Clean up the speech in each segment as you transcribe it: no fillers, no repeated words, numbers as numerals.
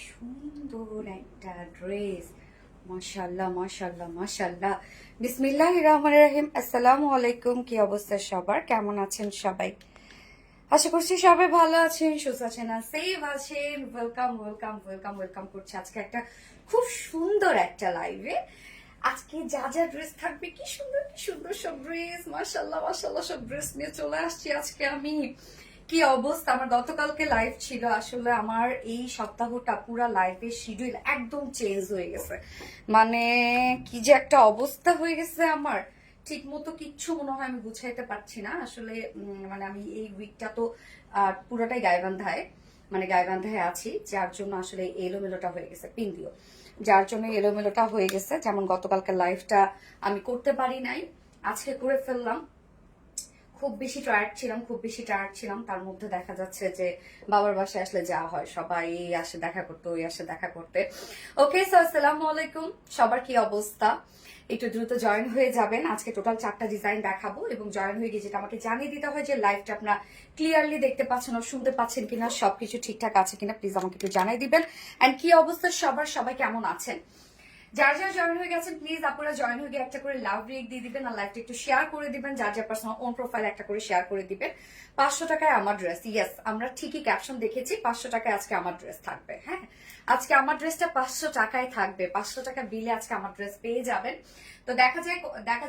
সুন্দর একটা ড্রেস। মাশাআল্লাহ মাশাআল্লাহ মাশাআল্লাহ। বিসমিল্লাহির রহমানির রহিম। আসসালামু আলাইকুম। কি অবস্থা সবার, কেমন আছেন সবাই? আশা করছি সবাই ভালো আছেন, সুস্থ আছেন আর সেফ আছেন। ওয়েলকাম ওয়েলকাম ওয়েলকাম ওয়েলকাম করছি আজকে একটা খুব সুন্দর একটা লাইভে। আজকে যা যা ড্রেস থাকবে, কি সুন্দর সব ড্রেস, মাশাআল্লাহ মাশাআল্লাহ সব ড্রেস নিয়ে চলে আসছি আজকে আমি। কি অবস্থা, আমার গতকালকে লাইভ ছিল, আসলে আমার এই সপ্তাহটা পুরো লাইভের শিডিউল একদম চেঞ্জ হয়ে গেছে। মানে কি যে একটা অবস্থা হয়ে গেছে আমার, ঠিক মতো কিচ্ছু মনে হয় আমি গুছাইতে পারছি না আসলে। মানে আমি এই উইকটা তো পুরোটাই গাইবান্ধায়, মানে গাইবান্ধায় আছি, যার জন্য আসলে এলোমেলোটা হয়ে গেছে, পিন্দিও যার জন্য এলোমেলোটা হয়ে গেছে। যেমন গতকালকে লাইভটা আমি করতে পারি নাই, আজকে করে ফেললাম। খুব বেশি টায়ার্ড ছিলাম, তার মধ্যে দেখা যাচ্ছে যে বাবার বাসায় আসলে যাওয়া হয়, সবাই আসে দেখা করতে, ওই আসে দেখা করতে। ওকে, সো আসসালামু আলাইকুম, সবার কি অবস্থা? একটু দ্রুত জয়েন হয়ে যাবেন। আজকে টোটাল 4টা ডিজাইন দেখাবো এবং জয়েন হয়ে গিয়ে যেটা আমাকে জানিয়ে দিতে হয় যে লাইভটা আপনারা ক্লিয়ারলি দেখতে পাচ্ছেন ও শুনতে পাচ্ছেন কিনা, সবকিছু ঠিকঠাক আছে কিনা, প্লিজ আমাকে একটু জানিয়ে দিবেন। এন্ড কি অবস্থা সবার, সবাই কেমন আছেন? যার যার জয়েন হয়ে গেছেন প্লিজ আপনারা জয়েন হয়ে গিয়ে একটা করে লাভ রিয়েক্ট দিয়ে দিবেন আর লাইভটা একটু শেয়ার করে দিবেন। যার যার পার্সোনাল ওন প্রোফাইল একটা করে শেয়ার করে দিবেন। 500 টাকায় আমার ড্রেস, ইয়েস আমরা ঠিকই ক্যাপশন দেখেছি, 500 টাকায় আজকে আমার ড্রেস থাকবে। হ্যাঁ, আজকে আমার ড্রেসটা 500 টাকায় থাকবে, 500 টাকা বিলে আজকে আমার ড্রেস পেয়ে যাবেন। তো দেখা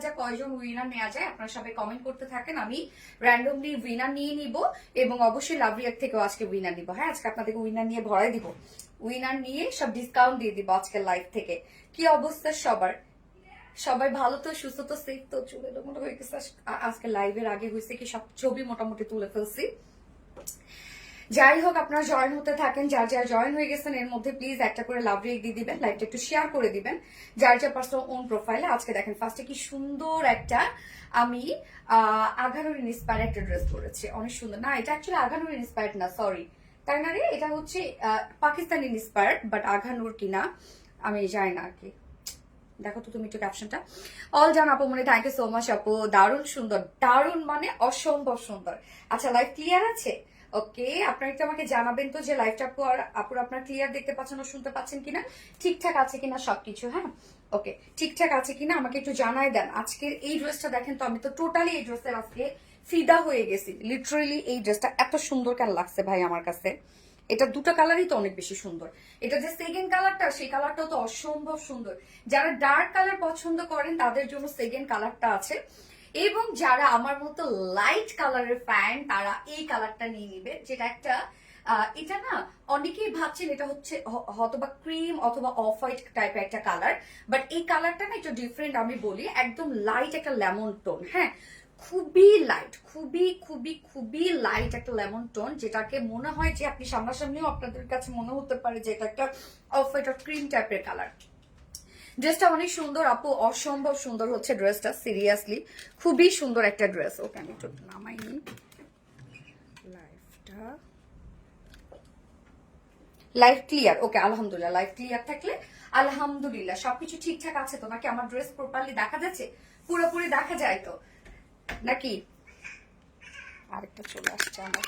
যায় কয়জন উইনার নেওয়া যায়, আপনারা সবাই কমেন্ট করতে থাকেন, আমি র্যান্ডমলি উইনার নিয়ে নিব এবং অবশ্যই লাভ রিয়েক্ট থেকেও আজকে উইনার নিব। হ্যাঁ, আজকে আপনাদেরকে উইনার নিয়ে ভরাই দিব, উইনার নিয়ে সব ডিসকাউন্ট দিয়ে দিব আজকের লাইভ থেকে। কি অবস্থা সবার, সবাই ভালো তো, সুস্থ তো, সেফ তো? চলে এলোমেলো হয়ে গেছে আজকে লাইভের আগে, হয়েছে কি সব ছবি মোটামুটি তুলে ফেলছি। যাই হোক, আপনারা জয়েন হতে থাকেন, যার যার জয়েন হয়ে গেছেন এর মধ্যে প্লিজ একটা করে লাভ রিয়েক্ট দিয়ে দিবেন, লাইভটা একটু শেয়ার করে দিবেন যার যার পার্সোনাল ওন প্রোফাইলে। আজকে দেখেন ফার্স্টে কি সুন্দর একটা আমি আঘানুর ইন্সপায়ার একটা ড্রেস পরেছি, অনেক সুন্দর। না, এটা অ্যাকচুয়ালি আঘানুর ইন্সপায়ার্ড না, সরি, তাই না রে, এটা হচ্ছে পাকিস্তানি ইন্সপায়ার্ড, বাট আঘানুর কিনা আমি জানি না আর কি। দেখো তো তুমি একটু ক্যাপশনটা। অল জান আপু, মানে থ্যাংক ইউ সো মাচ আপু, দারুণ সুন্দর, দারুণ মানে অসম্ভব সুন্দর। আচ্ছা, লাইভ ক্লিয়ার আছে? ওকে, আপনারা একটু আমাকে জানাবেন তো যে লাইভটা আপুর আপনার ক্লিয়ার দেখতে পাচ্ছেন ও শুনতে পাচ্ছেন কিনা, ঠিকঠাক আছে কিনা সবকিছু। হ্যাঁ, ওকে, ঠিকঠাক আছে কিনা আমাকে একটু জানাই দেন। আজকের এই ড্রেসটা দেখেন তো, আমি তো টোটালি এই ড্রেসের আজকে ফিদা হয়ে গেছি, লিটারেলি। এই ড্রেসটা এত সুন্দর কেন লাগছে ভাই আমার কাছে, এটা দুটো কালারই তো অনেক বেশি সুন্দর। এটা যে সেকেন্ড কালারটা, সেই কালারটাও তো অসম্ভব সুন্দর। যারা ডার্ক কালার পছন্দ করেন তাদের জন্য সেকেন্ড কালারটা আছে, এবং যারা আমার মতো লাইট কালারের ফ্যান তারা এই কালারটা নিয়ে নিবে, যেটা একটা এটা না, অনেকেই ভাবছেন এটা হচ্ছে হয়তোবা ক্রিম অথবা অফ হোয়াইট টাইপের একটা কালার, বাট এই কালারটা না একটু ডিফারেন্ট। আমি বলি একদম লাইট একটা লেমন টোন। হ্যাঁ, খুবই লাইট, খুবই খুবই খুবই লাইট একটা লেমন টোন, যেটাকে মনে হয় যে আপনি সামনাসামনিও আপনাদের কাছে মনে হতে পারে যে এটা একটা অফ হোয়াইট আর ক্রিম টাইপের কালার। ড্রেসটা অনেক সুন্দর আপু, অসম্ভব সুন্দর হচ্ছে ড্রেসটা, সিরিয়াসলি খুবই সুন্দর একটা ড্রেস। ওকে, আমি একটু নামাইনি লাইফটা। Live clear? ওকে, আলহামদুলিল্লাহ, লাইভ ক্লিয়ার থাকলে আলহামদুলিল্লাহ। সবকিছু ঠিকঠাক আছে তো নাকি? আমার ড্রেস প্রপারলি দেখা যাচ্ছে? পুরোপুরি দেখা যায় তো নাকি? আরেকটা চলে আসছে আমার।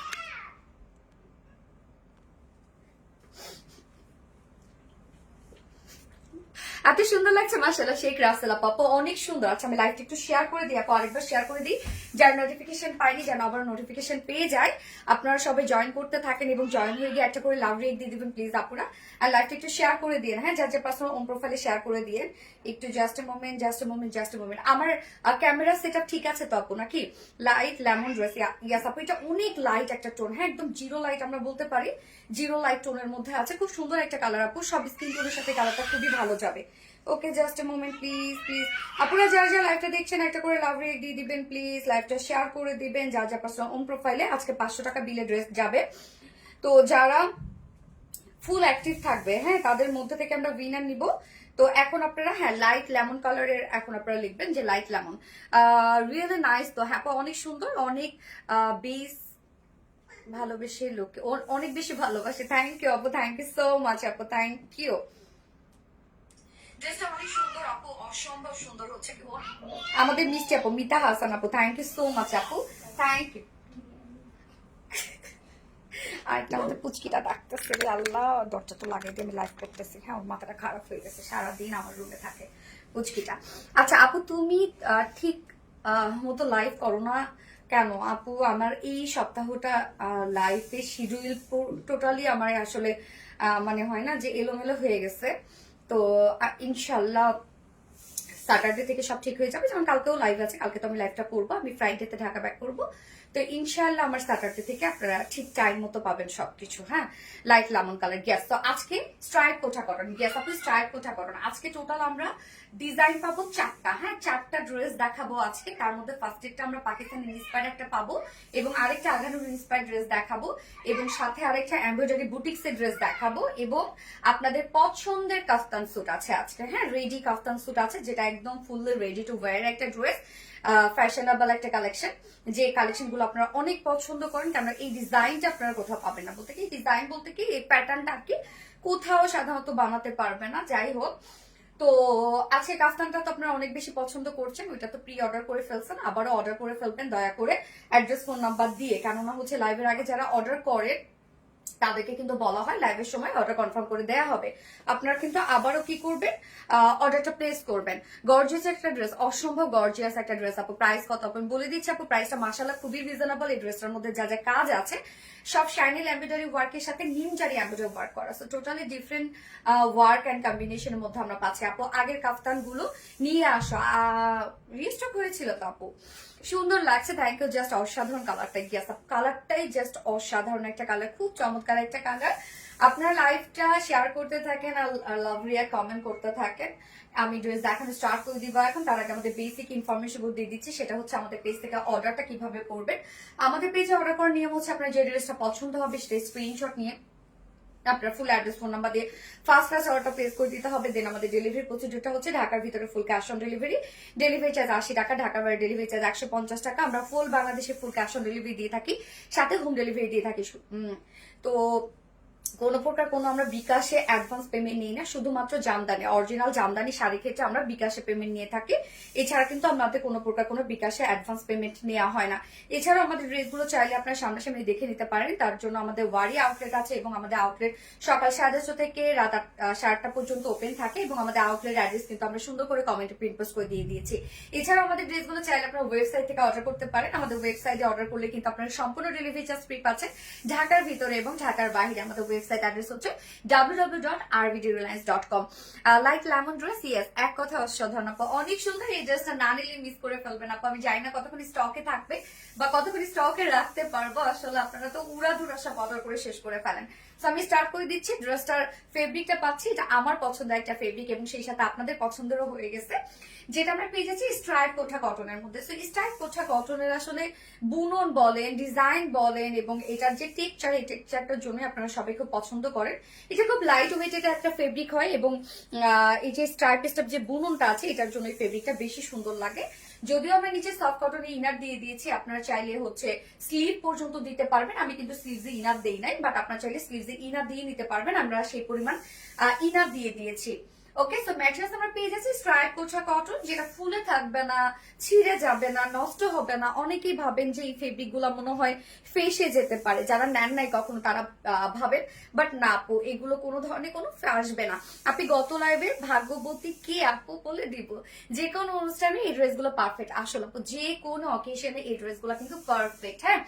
এত সুন্দর লাগছে, মাশাআল্লাহ, শেখ রাসেল আপু অনেক সুন্দর। আচ্ছা, আমি লাইভটা একটু শেয়ার করে দিই আপু, আরেকবার শেয়ার করে দিই, যার নোটিফিকেশন পাইনি যেন আবার নোটিফিকেশন পেয়ে যায়। আপনারা সবাই জয়েন করতে থাকেন এবং জয়েন হয়ে গিয়ে একটা করে লাভ রেট দিয়ে দিবেন প্লিজ আপুরা। আর লাইভটা একটু শেয়ার করে দিন, হ্যাঁ, যার যার পার্সোনাল ওন প্রোফাইলে শেয়ার করে দিন একটু। Just a moment, just a moment, just a moment. আমার ক্যামেরা সেট আপ ঠিক আছে তো আপু নাকি? লাইট লেমন ড্রেস, ইয়াস আপু, এটা অনেক লাইট একটা টোন। হ্যাঁ, একদম জিরো লাইট আমরা বলতে পারি, জিরো লাইট টোনের মধ্যে আছে, খুব সুন্দর একটা কালার আপু, সব স্কিন টোনের সাথে কালারটা খুবই ভালো যাবে। Okay, just a moment please please. আপনারা যারা যারা লাইভটা দেখছেন একটা করে লাভ রেট দিয়ে দিবেন প্লিজ, লাইভটা শেয়ার করে দিবেন যার যার পার্সোনাল ওন প্রোফাইলে। আজকে 500 টাকা বিলে ড্রেস যাবে। তো যারা ফুল অ্যাক্টিভ থাকবে, হ্যাঁ, তাদের মধ্যে থেকে আমরা উইনার নিব। তো এখন আপনারা, হ্যাঁ, লাইট লেমন কালারের এখন আপনারা লিখবেন যে লাইট লেমন। রিয়েলি নাইস তো, হ্যাঁ অনেক সুন্দর, অনেক বেস ভালোবেসে লোকে অনেক বেশি ভালোবাসে। থ্যাংক ইউ আপু, থ্যাংক ইউ সো মাচ আপু, থ্যাংক ইউ। ড্রেসটা অনেক সুন্দর আপু, অসম্ভব সুন্দর হচ্ছে। আমাদের মিষ্টি আপু মিতা হাসান আপু, থ্যাংক ইউ সো মাচ আপু, থ্যাংক ইউ। আর একটা আমাদের পুচকিটা ডাকতেছে রে আল্লাহ, দরজা তো লাগাই দিয়ে আমি লাইভ করতেছি। হ্যাঁ, ওর মাথাটা খারাপ হয়ে গেছে, সারাদিন আমার রুমে থাকে পুচকিটা। আচ্ছা আপু, তুমি ঠিক মতো লাইভ করো না কেন আপু? আমার এই সপ্তাহটা লাইফে শিডিউল টোটালি আমার আসলে মানে হয় না যে এলোমেলো হয়ে গেছে। তো ইনশাল্লাহ স্যাটারডে থেকে সব ঠিক হয়ে যাবে। যেমন কালকেও লাইভ আছে, কালকে তো আমি লাইভটা করবো, আমি ফ্রাইডেতে ঢাকা ব্যাক করবো। তো ইনশাআল্লাহ আমার স্যাটারডে থেকে আপনারা ঠিক টাইম মতো পাবেন সবকিছু। হ্যাঁ, লাইট লেমন কালার গ্যাস। তো আজকে স্ট্রাইপ কোঠা কটন গ্যাস আপনি, স্ট্রাইপ কোঠা কটন আজকে টোটাল আমরা ডিজাইন পাবো 4টা। হ্যাঁ, 4টা ড্রেস দেখাবো আজকে। তার মধ্যে ফার্স্ট একটা আমরা পাকিস্তানি ইন্সপায়ার্ড একটা পাবো, এবং আরেকটা আঘানুর ইন্সপায়ার্ড ড্রেস দেখাবো, এবং সাথে আরেকটা এমব্রয়ডারি বুটিক্স এর ড্রেস দেখাবো, এবং আপনাদের পছন্দের কাফতান স্যুট আছে আজকে। হ্যাঁ, রেডি কাফতান স্যুট আছে, যেটা একদম ফুললি রেডি টু ওয়্যার একটা ড্রেস, ফ্যাশনেবল একটা কালেকশন, যে কালেকশন গুলো আপনারা অনেক পছন্দ করেন। কারণ এই ডিজাইনটা আপনারা কোথাও পাবেন না, বলতে কি ডিজাইন বলতে কি এই প্যাটার্নটা আর কি কোথাও সাধারণত বানাতে পারবে না। যাই হোক, তো আজকে কাফতানটা তো আপনারা অনেক বেশি পছন্দ করছেন, ওইটা তো প্রি অর্ডার করে ফেলছেন, আবারও অর্ডার করে ফেলবেন দয়া করে অ্যাড্রেস ফোন নাম্বার দিয়ে। কেননা হচ্ছে লাইভের আগে যারা অর্ডার করে তাদেরকে কিন্তু বলা হয় লাইভের সময় অর্ডার কনফার্ম করে দেয়া হবে। আপনারা কিন্তু আবারও কি করবেন, অর্ডারটা প্লেস করবেন। গর্জিয়াস একটা ড্রেস, অসম্ভব গর্জিয়াস একটা ড্রেস আপু। প্রাইস কত আপনি বলে দিচ্ছি আপু, প্রাইসটা মাশাআল্লাহ খুবই রিজনেবল। এই ড্রেসটার মধ্যে যা যা কাজ আছে সব শাইনিল এমব্রয়ডারি ওয়ার্কের সাথে নিমজারি এমব্রয়ডারি ওয়ার্ক করা, so totally different work and কম্বিনেশনের মধ্যে আমরা পাচ্ছি। আপু আগের কাফতান গুলো নিয়ে আসো, রিস্টক হয়েছিল তো আপু, সুন্দর লাগছে, থ্যাংক ইউ। জাস্ট অসাধারণ কালারটাই গিয়ে কালারটাই জাস্ট অসাধারণ একটা কালার, খুব চমৎকার একটা কালার। আপনারা লাইভটা শেয়ার করতে থাকেন আর লাভ রিয়া কমেন্ট করতে থাকেন। আমি ড্রেস দেখানো স্টার্ট করে দিব এখন। তার আগে আমাদের বেসিক ইনফরমেশন দিয়ে দিচ্ছি, সেটা হচ্ছে আমাদের পেজ থেকে অর্ডারটা কিভাবে করবেন। আমাদের পেজে অর্ডার করার নিয়ম হচ্ছে আপনার যে ড্রেসটা পছন্দ হবে সেটা স্ক্রিনশট নিয়ে আপনার ফুল অ্যাড্রেস ফোন নাম্বার দিয়ে ফার্স্ট অর্ডারটা প্লেস করে দিতে হবে। দেন আমাদের ডেলিভারি প্রসিডিউরটা হচ্ছে ঢাকার ভিতরে ফুল cash on delivery, delivery charge 80 টাকা, ঢাকার বাইরে ডেলিভারি চার্জ 150 টাকা। আমরা ফুল বাংলাদেশে ফুল ক্যাশ অন ডেলিভারি দিয়ে থাকি, সাথে হোম ডেলিভারি দিয়ে থাকি। তো কোনো প্রকার কোনো আমরা বিকাশে অ্যাডভান্স পেমেন্ট নিই না, শুধুমাত্র জামদানি, অরিজিনাল জামদানি শাড়ি ক্ষেত্রে আমরা বিকাশে পেমেন্ট নিয়ে থাকি। এছাড়া কিন্তু আমাদের কোনো প্রকার কোনো বিকাশে অ্যাডভান্স পেমেন্ট নেওয়া হয় না। এছাড়াও আমাদের ড্রেসগুলো চাইলে আপনার সামনাসামনি দেখে নিতে পারেন। তার জন্য আমাদের ওয়ারি আউটলেট আছে, এবং আমাদের আউটলেট সকাল 10:30 থেকে রাত 8টা পর্যন্ত ওপেন থাকে, এবং আমাদের আউটলেট অ্যাড্রেস কিন্তু আমরা সুন্দর করে কমেন্টে প্রিন্ট পোস্ট করে দিয়ে দিয়েছি। এছাড়াও আমাদের ড্রেসগুলো চাইলে আপনার ওয়েবসাইট থেকে অর্ডার করতে পারেন। আমাদের ওয়েবসাইটে অর্ডার করলে কিন্তু আপনার সম্পূর্ণ ডেলিভারি চার্জ ফ্রি পাচ্ছেন ঢাকার ভিতরে এবং ঢাকার বাইরে। আমাদের ওয়েবসাইট অ্যাড্রেস হচ্ছে www.rbdreliance.com। Light lemon dress, yes, এক কথা অসাধারণ আপু, অনেক সুন্দর। এই ড্রেসটা না নিলে মিস করে ফেলবেন আপু। আমি জানি না কতক্ষণ স্টকে থাকবে বা কতক্ষণ স্টকে রাখতে পারবো, আসলে আপনারা তো উড়াধুরা সব অর্ডার করে শেষ করে ফেলেন। তো আমি স্টার্ট করে দিচ্ছি। ড্রেসটার ফেব্রিকটা পাচ্ছি, এটা আমার পছন্দের একটা ফেব্রিক, এবং সেই সাথে আপনাদের পছন্দেরও হয়ে গেছে। যেটা আমরা পেয়ে যাচ্ছি স্ট্রাইপ কোঠা কটনের মধ্যে। সো স্ট্রাইপ কোঠা কটনের আসলে বুনন বলেন, ডিজাইন বলেন, এবং এটার যে টেক্সচার, এই টেক্সচারটার জন্য আপনারা সবাই খুব পছন্দ করেন। এটা খুব লাইট ওয়েটেড একটা ফেব্রিক হয়, এবং এই যে স্ট্রাইপ স্টাইপ যে বুননটা আছে এটার জন্য এই ফেব্রিকটা বেশি সুন্দর লাগে। যদিও আমরা নিচে সফট কটনে ইনার দিয়ে দিয়েছি, আপনারা চাইলে হচ্ছে স্লিভ পর্যন্ত দিতে পারবেন। আমি কিন্তু স্লিভসে ইনার দেই নাই, বাট আপনারা চাইলে স্লিভসে ইনার দিয়ে নিতে পারবেন, আমরা সেই পরিমাণ ইনার দিয়ে দিয়েছি। ওকে, সো ম্যাটেরিয়ালস আমরা পেয়ে যাচ্ছি স্ট্রাইপ কোঠা কটন, যেটা ফুলে থাকবে না, ছিঁড়ে যাবে না, নষ্ট হবে না। অনেকেই ভাবেন যে এই ফেব্রিক গুলা মনে হয় ফেসে যেতে পারে, যারা নেন নাই কখনো তারা ভাবেন, বাট না আপু, এগুলো কোনো ধরনের কোনো আসবে না। আপনি গত লাইভে ভাগ্যবতী কে আপু বলে দিব, যে কোনো অনুষ্ঠানে এই ড্রেসগুলো পারফেক্ট। আসলে আপু যে কোনো অকেশনে এই ড্রেসগুলো কিন্তু পারফেক্ট। হ্যাঁ,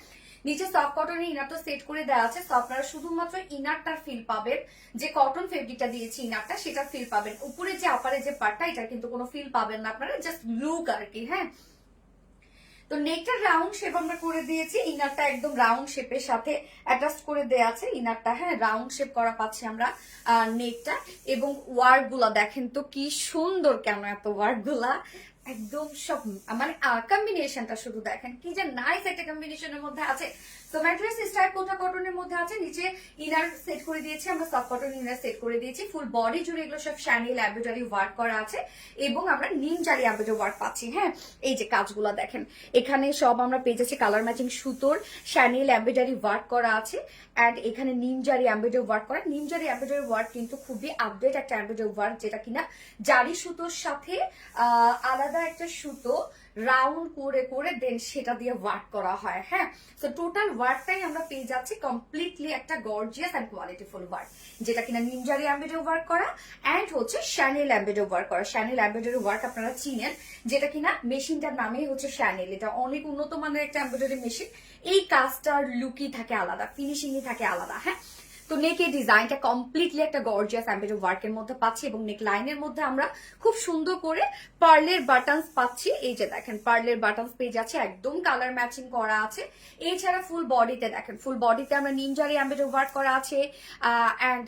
নিচে সফট কটনের ইনারটা সেট করে দেওয়া আছে, তো আপনারা শুধুমাত্র ইনারটার ফিল পাবেন, যে কটন ফেব্রিকটা দিয়েছি ইনারটা সেটা ফিল পাবেন। উপরে যে আপারে যে পার্টটা, এটা কিন্তু কোনো ফিল পাবেন না আপনারা, জাস্ট লুক আর কি। হ্যাঁ, তো নেকটা রাউন্ড শেপ আমরা করে দিয়েছি, ইনারটা একদম রাউন্ড শেপের সাথে অ্যাটাচ করে দেয়া আছে ইনারটা। হ্যাঁ, রাউন্ড শেপ করা পাচ্ছি আমরা নেকটা, এবং ওয়ার্ক গুলা দেখেন তো কি সুন্দর, কেন এত ওয়ার্ক গুলা একদম সব মানে কম্বিনেশনটা শুধু দেখেন কি যে নাইস একটা কম্বিনেশনের মধ্যে আছে। তো ম্যাট্রেস স্টাইপ কোঠা কটনের মধ্যে আছে, নিচে ইনার সেট করে দিয়েছি আমরা, সফট কটন ইনার সেট করে দিয়েছি। ফুল বডি জুড়ে এগুলো সব শ্যানিল এমব্রয়ডারি ওয়ার্ক করা আছে, এবং আমরা নিমজারি এমব্রয়ডারি ওয়ার্ক পাচ্ছি। হ্যাঁ, এই যে কাজগুলো দেখেন, এখানে সব আমরা পেয়ে যাচ্ছি কালার ম্যাচিং সুতোর শ্যানিল এমব্রয়ডারি ওয়ার্ক করা আছে, অ্যান্ড এখানে নিমজারি এমব্রয়ডারি ওয়ার্ক করা। নিমজারি এমব্রয়ডারি ওয়ার্ক কিন্তু খুবই আপডেট একটা এমব্রয়ডারি ওয়ার্ক, যেটা কিনা জারি সুতোর সাথে আলাদা একটা সুতো রাউন্ড করে করে দেন সেটা দিয়ে ওয়ার্ক করা হয়। হ্যাঁ, তো টোটাল ওয়ার্কটাই আমরা পেয়ে যাচ্ছি কমপ্লিটলি একটা গর্জিয়াস অ্যান্ড কোয়ালিটিফুল ওয়ার্ক, যেটা কিনা নিমজারি এমব্রয়ডারি ওয়ার্ক করা অ্যান্ড হচ্ছে শ্যানেল এমব্রয়ডারি ওয়ার্ক করা। শ্যানেল এমব্রয়ডারি ওয়ার্ক আপনারা চিনেন, যেটা কিনা মেশিনটার নামেই হচ্ছে শ্যানেল। এটা অনেক উন্নত মানের একটা এমব্রয়ডারি মেশিন। এই কাজটার লুকই থাকে আলাদা, ফিনিশিংই থাকে আলাদা। হ্যাঁ, তো নেকের ডিজাইনটা কমপ্লিটলি একটা গর্জিয়াস এমব্রয়ডারি ওয়ার্কের মধ্যে পাচ্ছি এবং নেক লাইনের মধ্যে আমরা খুব সুন্দর করে পার্লের বাটনস পাচ্ছি। এই যে দেখেন পার্লের বাটনস পেয়ে যাচ্ছে, একদম কালার ম্যাচিং করা আছে। এছাড়া ফুল বডিতে দেখেন, ফুল বডিতে আমরা নিমজারি এমব্রয়ডারি ওয়ার্ক করা আছে অ্যান্ড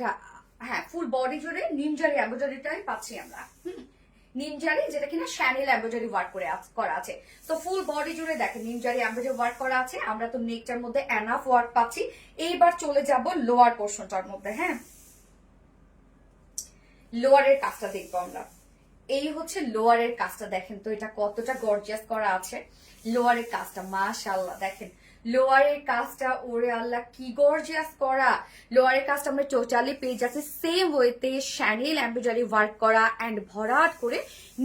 হ্যাঁ, ফুল বডি জুড়ে নিমজারি এমব্রয়ডারিটাই পাচ্ছি আমরা। নিমজারি, যেটা কিনা শ্যানেল এমব্রয়ডারি ওয়ার্ক করা আছে। তো ফুল বডি জুড়ে দেখেন নিমজারি এমব্রয়ডারি ওয়ার্ক করা আছে। আমরা তো নেকটার মধ্যে এনাফ ওয়ার্ক পাচ্ছি। এইবার চলে যাব লোয়ার পোর্শনটার মধ্যে। হ্যাঁ, লোয়ারের কাজটা দেখবো আমরা। এই হচ্ছে লোয়ারের কাজটা, দেখেন তো এটা কতটা গর্জিয়াস করা আছে। লোয়ারের কাজটা মাশাআল্লাহ, দেখেন লোয়ারের কাজটা, ওরে আল্লাহ কি গর্জিয়াস করা। লোয়ারের কাজটা আমরা টোটালি পেয়ে যাচ্ছি সেম ওয়েতে শ্যানেল এমব্রয়ডারি ওয়ার্ক করা অ্যান্ড ভরাট করে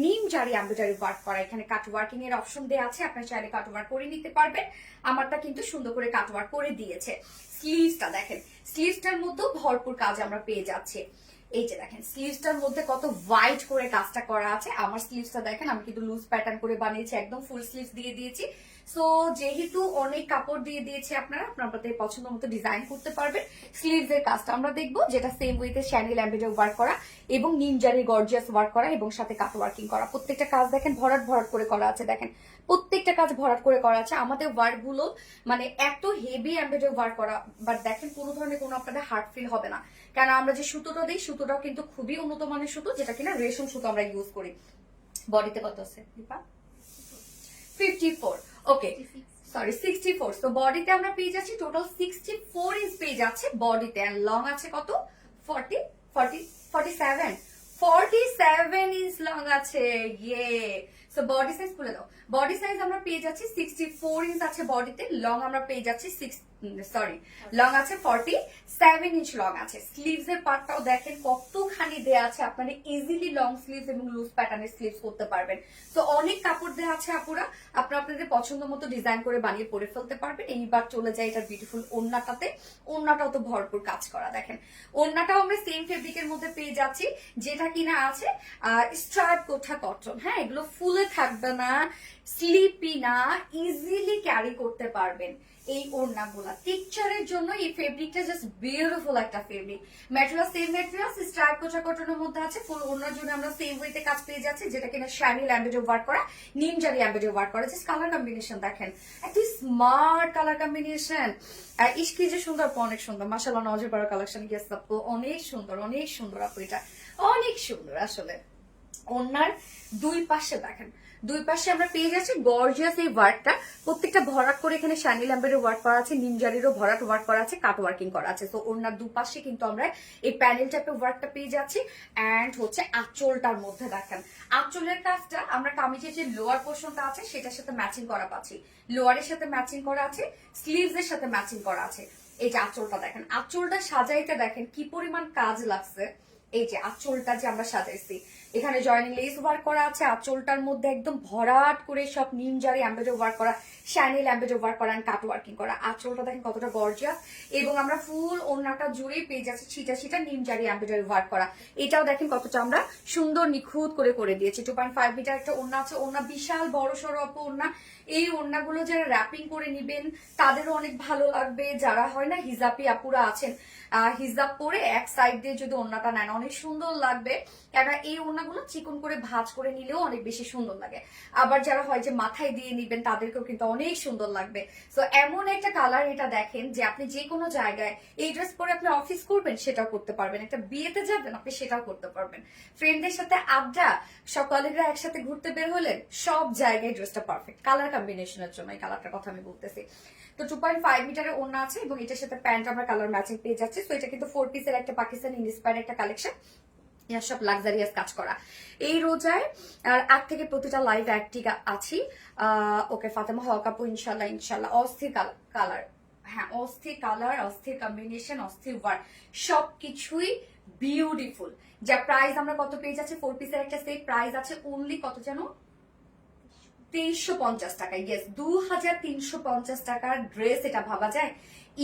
নিমজারি এমব্রয়ডারি ওয়ার্ক করা। এখানে কাট ওয়ার্কিং এর অপশন দেওয়া আছে, আপনার চাইলে কাট ওয়ার্ক করে নিতে পারবেন। আমারটা কিন্তু সুন্দর করে কাট ওয়ার্ক করে দিয়েছে। স্লিভসটা দেখেন, স্লিভসটার মধ্যেও ভরপুর কাজ আমরা পেয়ে যাচ্ছি। এই যে দেখেন স্লিভসটার মধ্যে কত হোয়াইট করে কাজটা করা আছে। আমার স্লিভসটা দেখেন, আমি কিন্তু লুজ প্যাটার্ন করে বানিয়েছি, একদম ফুল স্লিভস দিয়ে দিয়েছি। সো যেহেতু অনেক কাপড় দিয়ে দিয়েছে আপনারা আপনাদের পছন্দ মতো ডিজাইন করতে পারবেন। স্লিভস এর কাজটা আমরা দেখবো, যেটা সেম উইথে শ্যানেল এমব্রয়ডারি ওয়ার্ক করা এবং নিমজারি গর্জিয়াস ওয়ার্ক করা এবং সাথে কাট ওয়ার্কিং করা। প্রত্যেকটা কাজ দেখেন ভরাট ভরাট করে করা আছে। দেখেন প্রত্যেকটা কাজ ভরাট করে করা আছে। আমাদের ওয়ার্ক গুলো মানে এত হেভি এমব্রয়ডারি ওয়ার্ক করা, বাট দেখেন কোনো ধরনের কোনো আপনাদের হার্ড ফিল হবে না, কারণ আমরা যে সুতোটা দিই সুতোটাও কিন্তু খুবই উন্নত মানের সুতো, যেটা কিনা রেশম সুতো আমরা ইউজ করি। বডিতে কত আছে দীপা? 54, ওকে সরি 64। তো বডিতে আমরা পেয়ে যাচ্ছি টোটাল 64 ইঞ্চ পেয়ে যাচ্ছে বডিতে, এন্ড লং আছে কত 47 ইঞ্চ লং আছে। ইয়ে, সো বডি সাইজ খুলে দাও। বডি সাইজ আমরা পেয়ে যাচ্ছি 64 ইঞ্চ আছে বডিতে, লং আমরা পেয়ে যাচ্ছি লং আছে 47 ইঞ্চ লং আছে। স্লিভস এর পার্টটাও দেখেন কতখানি দেয়া আছে, আপনারা ইজিলি লং স্লিভস এবং লুজ প্যাটার্নের স্লিভস করতে পারবেন। তো অনেক কাপড় দেওয়া আছে আপুরা, আপনারা আপনাদের পছন্দ মতো ডিজাইন করে বানিয়ে পরে ফেলতে পারবেন। এইবার চলে যায় এটার বিউটিফুল ওড়নাটাতে। ওড়নাটাও তো ভরপুর কাজ করা, দেখেন ওড়নাটাও আমরা সেম ফেব্রিকের মধ্যে পেয়ে যাচ্ছি, যেটা কিনা আছে স্ট্রাইপ কোঠা কটন। হ্যাঁ, এগুলো ফুলে থাকবে না, স্লিপি না, ইজিলি ক্যারি করতে পারবেন। এই ওড়নাগুলা টেক্সচারের জন্য এই ফেব্রিকটা জাস্ট বিউটিফুল একটা ফেব্রিক। ম্যাটেরিয়াল সেম ম্যাটেরিয়াল, স্ট্রাইপ কোচা কটনের মধ্যে আছে। ফুল ওড়নার জন্য আমরা সেম ওয়েতে কাজ পেয়ে যাচ্ছি, যেটা কিনা শ্যানেল এমব্রয়ডারি ওয়ার্ক করা, নিমজারি এমব্রয়ডারি ওয়ার্ক করা। জাস্ট কালার কম্বিনেশন দেখেন, একটু স্মার্ট কালার কম্বিনেশন। আর ইস্কি যে সুন্দর, অনেক সুন্দর মাশাআল্লাহ। নজর পাড়া কালেকশন গিয়েছে আপু, অনেক সুন্দর অনেক সুন্দর আপু, এটা অনেক সুন্দর আসলে। ওড়নার দুই পাশে দেখেন, দুই পাশে আমরা পেয়ে যাচ্ছি গর্জিয়াস এই ওয়ার্কটা। প্রত্যেকটা ভরাট করে এখানে শ্যানেল এমব্রয়ডারি ওয়ার্ক করা আছে, নিমজারিরও ভরাট ওয়ার্ক করা আছে, কাট ওয়ার্কিং করা আছে। তো ওড়নার দুপাশে কিন্তু আমরা এই প্যানেল টাইপের ওয়ার্কটা পেয়ে যাচ্ছি। অ্যান্ড হচ্ছে আঁচলটার মধ্যে দেখেন, আঁচলের কাজটা আমরা কামিজের যে লোয়ার পোর্শনটা আছে সেটার সাথে ম্যাচিং করা পাচ্ছি, লোয়ারের সাথে ম্যাচিং করা আছে, স্লিভস এর সাথে ম্যাচিং করা আছে। এই যে আঁচলটা দেখেন, আঁচলটা সাজাইতে দেখেন কি পরিমাণ কাজ লাগছে। এই যে আঁচলটা যে আমরা সাজাইছি, এখানে জয়েনিং লেস ওয়ার্ক করা আছে, আঁচলটার মধ্যে একদম ভরাট করে সব নিমজারি এমব্রয়ডারি ওয়ার্ক করা, শ্যানেল এমব্রয়ডারি ওয়ার্ক করা এন্ড কাট ওয়ার্কিং করা। আঁচলটা দেখেন কতটা গর্জিয়াস, এবং আমরা ফুল ওড়নাটা জুড়েই পেয়ে যাচ্ছি ছিটা ছিটা নিমজারি এমব্রয়ডারি ওয়ার্ক করা। এটাও দেখেন কতটা আমরা সুন্দর নিখুঁত করে দিয়েছি। 2.5 মিটার একটা ওড়না আছে, ওড়না বিশাল বড় সড়ো অপ ওড়না। এই ওড়নাগুলো যারা র্যাপিং করে নিবেন তাদেরও অনেক ভালো লাগবে। যারা হয় না হিজাবি আপুরা আছেন, হিজাব পরে এক সাইড দিয়ে যদি ওড়নাটা নেন অনেক সুন্দর লাগবে, কেন এই ওড়নাগুলো চিকন করে ভাঁজ করে নিলেও অনেক বেশি সুন্দর লাগে। আবার যারা হয় যে মাথায় দিয়ে নিবেন তাদেরকেও কিন্তু অনেক সুন্দর লাগবে। তো এমন একটা কালার এটা দেখেন যে আপনি যে কোনো জায়গায় এই ড্রেস পরে আপনি অফিস করবেন সেটাও করতে পারবেন, একটা বিয়েতে যাবেন আপনি সেটাও করতে পারবেন, ফ্রেন্ডদের সাথে আড্ডা, সব কলিগরা একসাথে ঘুরতে বের হলেন, সব জায়গায় ড্রেসটা পারফেক্ট কালার কম্বিনেশনের জন্য। এই কালারটার কথা আমি বলতেছি। তো 2.5 মিটারের ওড়না আছে এবং এটার সাথে প্যান্ট আমরা কালার ম্যাচিং পেয়ে যাচ্ছি। তো এটা কিন্তু 4 পিসের একটা পাকিস্তানি ইন্সপায়ার একটা কালেকশন, সব লাক্সারিয়াস কাজ করা। এই রোজায় আগ থেকে প্রতিটা লাইভ অ্যাক্টিভ আছি। ওকে ফাতেমা হক আপু, ইনশাল্লাহ ইনশাল্লাহ। অস্থির কালার, হ্যাঁ অস্থির কালার, অস্থির কম্বিনেশন, অস্থির ওয়ার্ক, সবকিছুই বিউটিফুল। যা প্রাইস আমরা কত পেয়ে যাচ্ছি, 4 পিসের একটা সেট প্রাইস আছে অনলি কত যেন 2350 টাকা। ইয়েস, 2350 টাকার ড্রেস, এটা ভাবা যায়?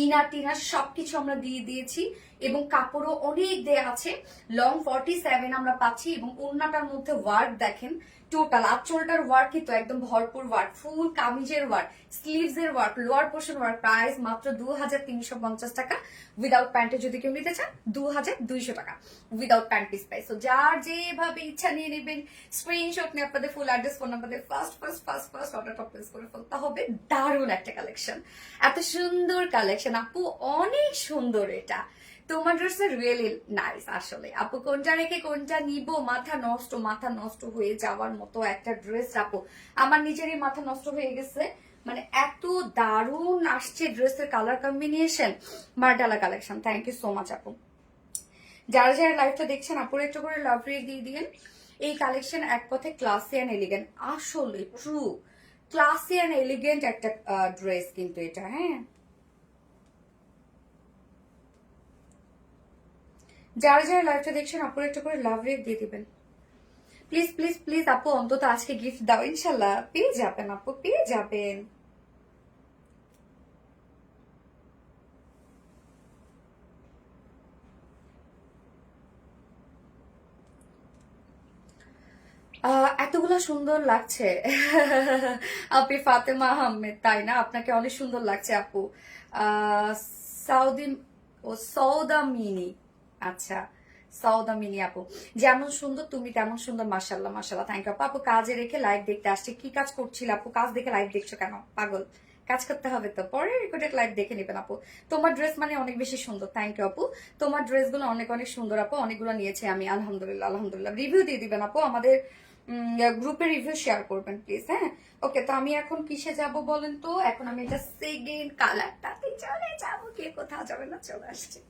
ইনার টিনার সবকিছু আমরা দিয়ে দিয়েছি এবং কাপড়ও অনেক দেয়া আছে। লং 47 আমরা পাচ্ছি এবং ওড়নাটার মধ্যে ওয়ার্ক দেখেন, টোটাল আঁচলটার ওয়ার্ক কিন্তু একদম ভরপুর ওয়ার্ক, ফুল কামিজের ওয়ার্ক, স্লিভস এর work, lower portion work. Price মাত্র 2350 টাকা। উইদাউট প্যান্টে যদি কেউ নিতে চান 2200 টাকা উইদাউট প্যান্ট পিস প্রাইস। তো যার যেভাবে ইচ্ছা নিয়ে নেবেন, স্ক্রিনশট নিয়ে আপনাদের ফুল অ্যাড্রেস ফোন নাম্বার দিয়ে ফার্স্ট অর্ডারটা প্লেস করে ফেলতে হবে। দারুণ একটা কালেকশন, এত সুন্দর কালেকশন আপু, অনেক সুন্দর। এটা তোমার ড্রেসটা রিয়েলি নাইস। আসলে আপু কোনটা রেখে কোনটা নিব, মাথা নষ্ট হয়ে যাওয়ার মতো একটা ড্রেস আপু। আমার নিজেরই মাথা নষ্ট হয়ে গেছে, মানে এত দারুণ আসছে ড্রেসের কালার কম্বিনেশন। মার্ডালা collection. Thank you so much আপু। যারা যারা লাইভটা দেখছেন আপুর একটু করে লাভ রেট দিয়ে দিন। এই কালেকশন এক কথায় ক্লাসি অ্যান্ড এলিগেন্ট, আসলে ট্রু ক্লাসি অ্যান্ড এলিগেন্ট একটা ড্রেস কিন্তু এটা। হ্যাঁ, যারা যারা লাইভটা দেখছেন আপুর একটু করে লাভ রেট দিয়ে দিবেন প্লিজ প্লিজ প্লিজ আপু। অন্তত আজকে গিফট দাও, ইনশাল্লাহ পেয়ে যাবেন আপু, পেয়ে যাবেন। এতগুলো সুন্দর লাগছে আপনি ফাতেমা আহমেদ, তাই না? আপনাকে অনেক সুন্দর লাগছে আপু। আহ, সাউদি ও সৌদা মিনি, আচ্ছা সৌদা মিনি আপু, যেমন সুন্দর তুমি তেমন সুন্দর। মাশাল্লাহ মাশাল্লাহ, থ্যাংক ইউ আপু। আপু কাজে রেখে লাইভ দেখতে আসছে, কি কাজ করছিল আপু? কাজ দেখে লাইভ দেখছো কেন পাগল? কাজ করতে হবে তো, পরে রেকর্ডেড লাইভ দেখে নেবেন আপু। তোমার ড্রেস মানে অনেক বেশি সুন্দর, থ্যাংক ইউ আপু। তোমার ড্রেসগুলো অনেক অনেক সুন্দর আপু, অনেকগুলো নিয়েছি আমি, আলহামদুলিল্লাহ আলহামদুলিল্লাহ। রিভিউ দিয়ে দিবেন আপু, আমাদের গ্রুপে রিভিউ শেয়ার করবেন প্লিজ। হ্যাঁ, ওকে। তো আমি এখন কিসে যাব বলেন তো? এখন আমি এটা সেকেন্ড কালারটাতে চলে যাবো। কে কোথাও যাবে না, চলে আসছে।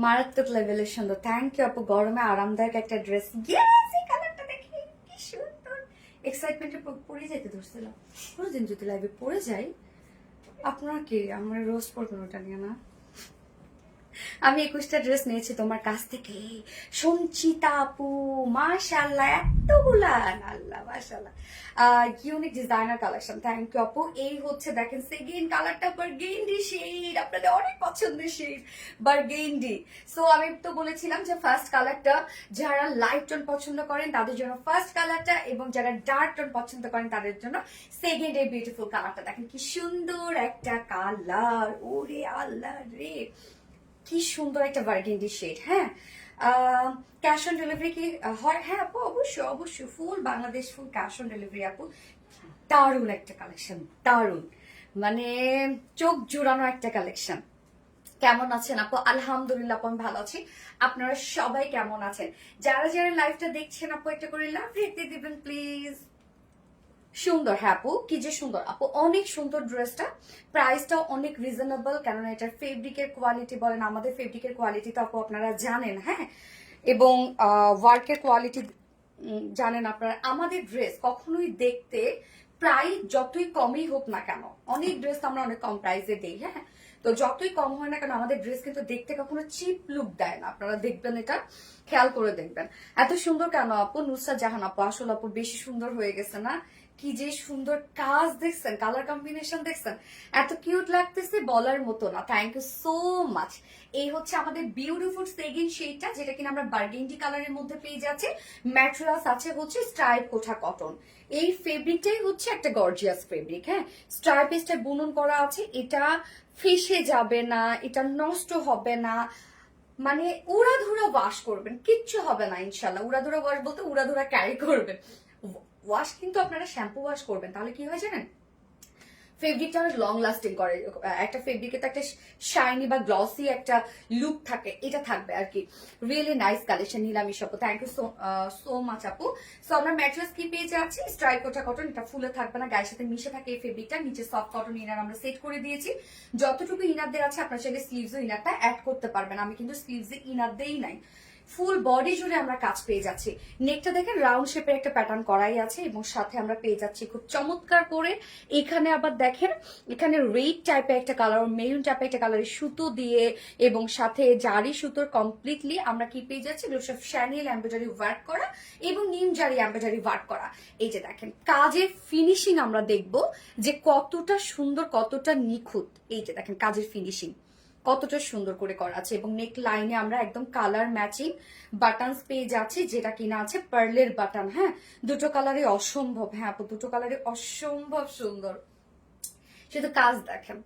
মারাত্মক লেভেলের সুন্দর, থ্যাংক ইউ আপু। গরমে আরামদায়ক একটা ড্রেস। ইয়েস, এই কালারটা দেখি কি সুন্দর। এক্সাইটমেন্টে পড়ে যেতে ধরছিলাম। কোনোদিন যদি লাইভে পড়ে যাই, আপনারা কি আমার রোজ পড়বেন ওটা নিয়ে না? আমি 21টা ড্রেস নিয়েছি তোমার কাছ থেকে, সঞ্চিতা আপু। মাশাআল্লাহ, এতগুলা, আল্লাহ মাশাআল্লাহ। Unique designer collection, thank you আপু। এই হচ্ছে দেখেন সেকেন্ড কালারটা, বার্গেন্ডি শেড, আপনাদের অনেক পছন্দের শেড বার্গেন্ডি। সো আমি তো বলেছিলাম যে ফার্স্ট কালারটা যারা লাইট টোন পছন্দ করেন তাদের জন্য ফার্স্ট কালারটা, এবং যারা ডার্ক টোন পছন্দ করেন তাদের জন্য সেকেন্ড এই বিউটিফুল কালারটা। দেখেন কি সুন্দর একটা কালার, ওরে আল্লাহ রে, কি সুন্দর একটা বার্গেন্ডি শেড। হ্যাঁ, ক্যাশ অন ডেলিভারি কি হয়? হ্যাঁ আপু, অবশ্যই অবশ্যই, full Bangladesh full cash on delivery আপু। দারুণ একটা কালেকশন, দারুণ, মানে চোখ জুড়ানো একটা কালেকশন। কেমন আছেন আপু? আলহামদুলিল্লাহ আপু, আমি ভালো আছি। আপনারা সবাই কেমন আছেন? যারা যারা লাইভটা দেখছেন আপু একটা করে লাভ রেখে দিবেন প্লিজ। সুন্দর, হ্যাঁ আপু, কি যে সুন্দর আপু, অনেক সুন্দর ড্রেসটা। প্রাইসটাও অনেক রিজনেবল, কেননা এটার ফেব্রিকের কোয়ালিটি বলেন, আমাদের ফেব্রিকের কোয়ালিটি তো আপু আপনারা জানেন। হ্যাঁ, এবং ওয়ার্কের কোয়ালিটি জানেন আপনারা। আমাদের ড্রেস কখনোই দেখতে প্রাইস যতই কমই হোক না কেন, অনেক ড্রেস আমরা অনেক কম প্রাইসে দিই। হ্যাঁ, তো যতই কম হয় না কেন আমাদের ড্রেস কিন্তু দেখতে কখনো চিপ লুক দেয় না। আপনারা দেখবেন, এটা খেয়াল করে দেখবেন। এত সুন্দর কেন আপু? নুসরাত জাহান আপু, আসলে আপু বেশি সুন্দর হয়ে গেছে না? কি যে সুন্দর কাজ দেখছেন, কালার কম্বিনেশন দেখছেন, এত কিউট লাগতেছে বলার মতো না। Thank you so much. এই হচ্ছে আমাদের বিউটিফুল সেগিন শেডটা, যেটা কিনা আমরা বার্গেন্ডি কালারের মধ্যে পেয়ে যাচ্ছি। ম্যাটেরিয়ালস আছে হচ্ছে স্ট্রাইপ কোঠা কটন। এই ফেব্রিকটাই হচ্ছে একটা গর্জিয়াস ফেব্রিক। হ্যাঁ, স্ট্রাইপেসটা বুনন করা আছে, এটা ফেসে যাবে না, এটা নষ্ট হবে না, মানে উড়াধুরা ওয়াশ করবেন, কিচ্ছু হবে না ইনশাল্লাহ। উড়াধুরা ওয়াশ বলতে উড়াধুরা ক্যারি করবেন, ওয়াশ কিন্তু আপনারা শ্যাম্পু ওয়াশ করবেন, তাহলে কি হয় জানেন, ফেব্রিকটা লং লাস্টিং করে। একটা ফেব্রিকে তো একটা শাইনি বা গ্লসি একটা লুক থাকে, এটা থাকবে আর কি। রিয়েলি নাইস কালেকশন নিলাম আপু, থ্যাংক ইউ সো মাচ আপু। সো আমরা ম্যাট্রেস কি পেয়ে যাচ্ছি, স্ট্রাইপ কোটা কটন, এটা ফুলে থাকবে না, গায়ের সাথে মিশে থাকে এই ফেব্রিকটা। নিচে সফট কটন ইনার আমরা সেট করে দিয়েছি। যতটুকু ইনারদের আছে আপনার চাইলে স্লিভসও ইনারটা অ্যাড করতে পারবেন, আমি কিন্তু স্লিভসে ইনার দেই নাই। ফুল বডি জুড়ে আমরা কাজ পেয়ে যাচ্ছি। নেকটা দেখেন রাউন্ড শেপের একটা প্যাটার্ন করাই আছে, এবং সাথে আমরা পেয়ে যাচ্ছি খুব চমৎকার করে এখানে আবার দেখেন, এখানে রেড টাইপের একটা কালার, মেরুন টাইপের একটা কালারের সুতো দিয়ে, এবং সাথে জারি সুতোর কমপ্লিটলি আমরা কি পেয়ে যাচ্ছি, এগুলো সব শ্যানেল এমব্রয়ডারি ওয়ার্ক করা এবং নিম জারি এমব্রয়ডারি ওয়ার্ক করা। এই যে দেখেন কাজের ফিনিশিং আমরা দেখব যে কতটা সুন্দর, কতটা নিখুঁত। এই যে দেখেন কাজের ফিনিশিং কতটা সুন্দর করে করা আছে, এবং নেক লাইনে আমরা একদম কালার ম্যাচিং বাটনস পেয়ে যাচ্ছি, যেটা কিনা আছে পার্লের বাটন। হ্যাঁ, দুটো কালারে অসম্ভব, হ্যাঁ আপু দুটো কালারে অসম্ভব সুন্দর। শুধু কাজ দেখেন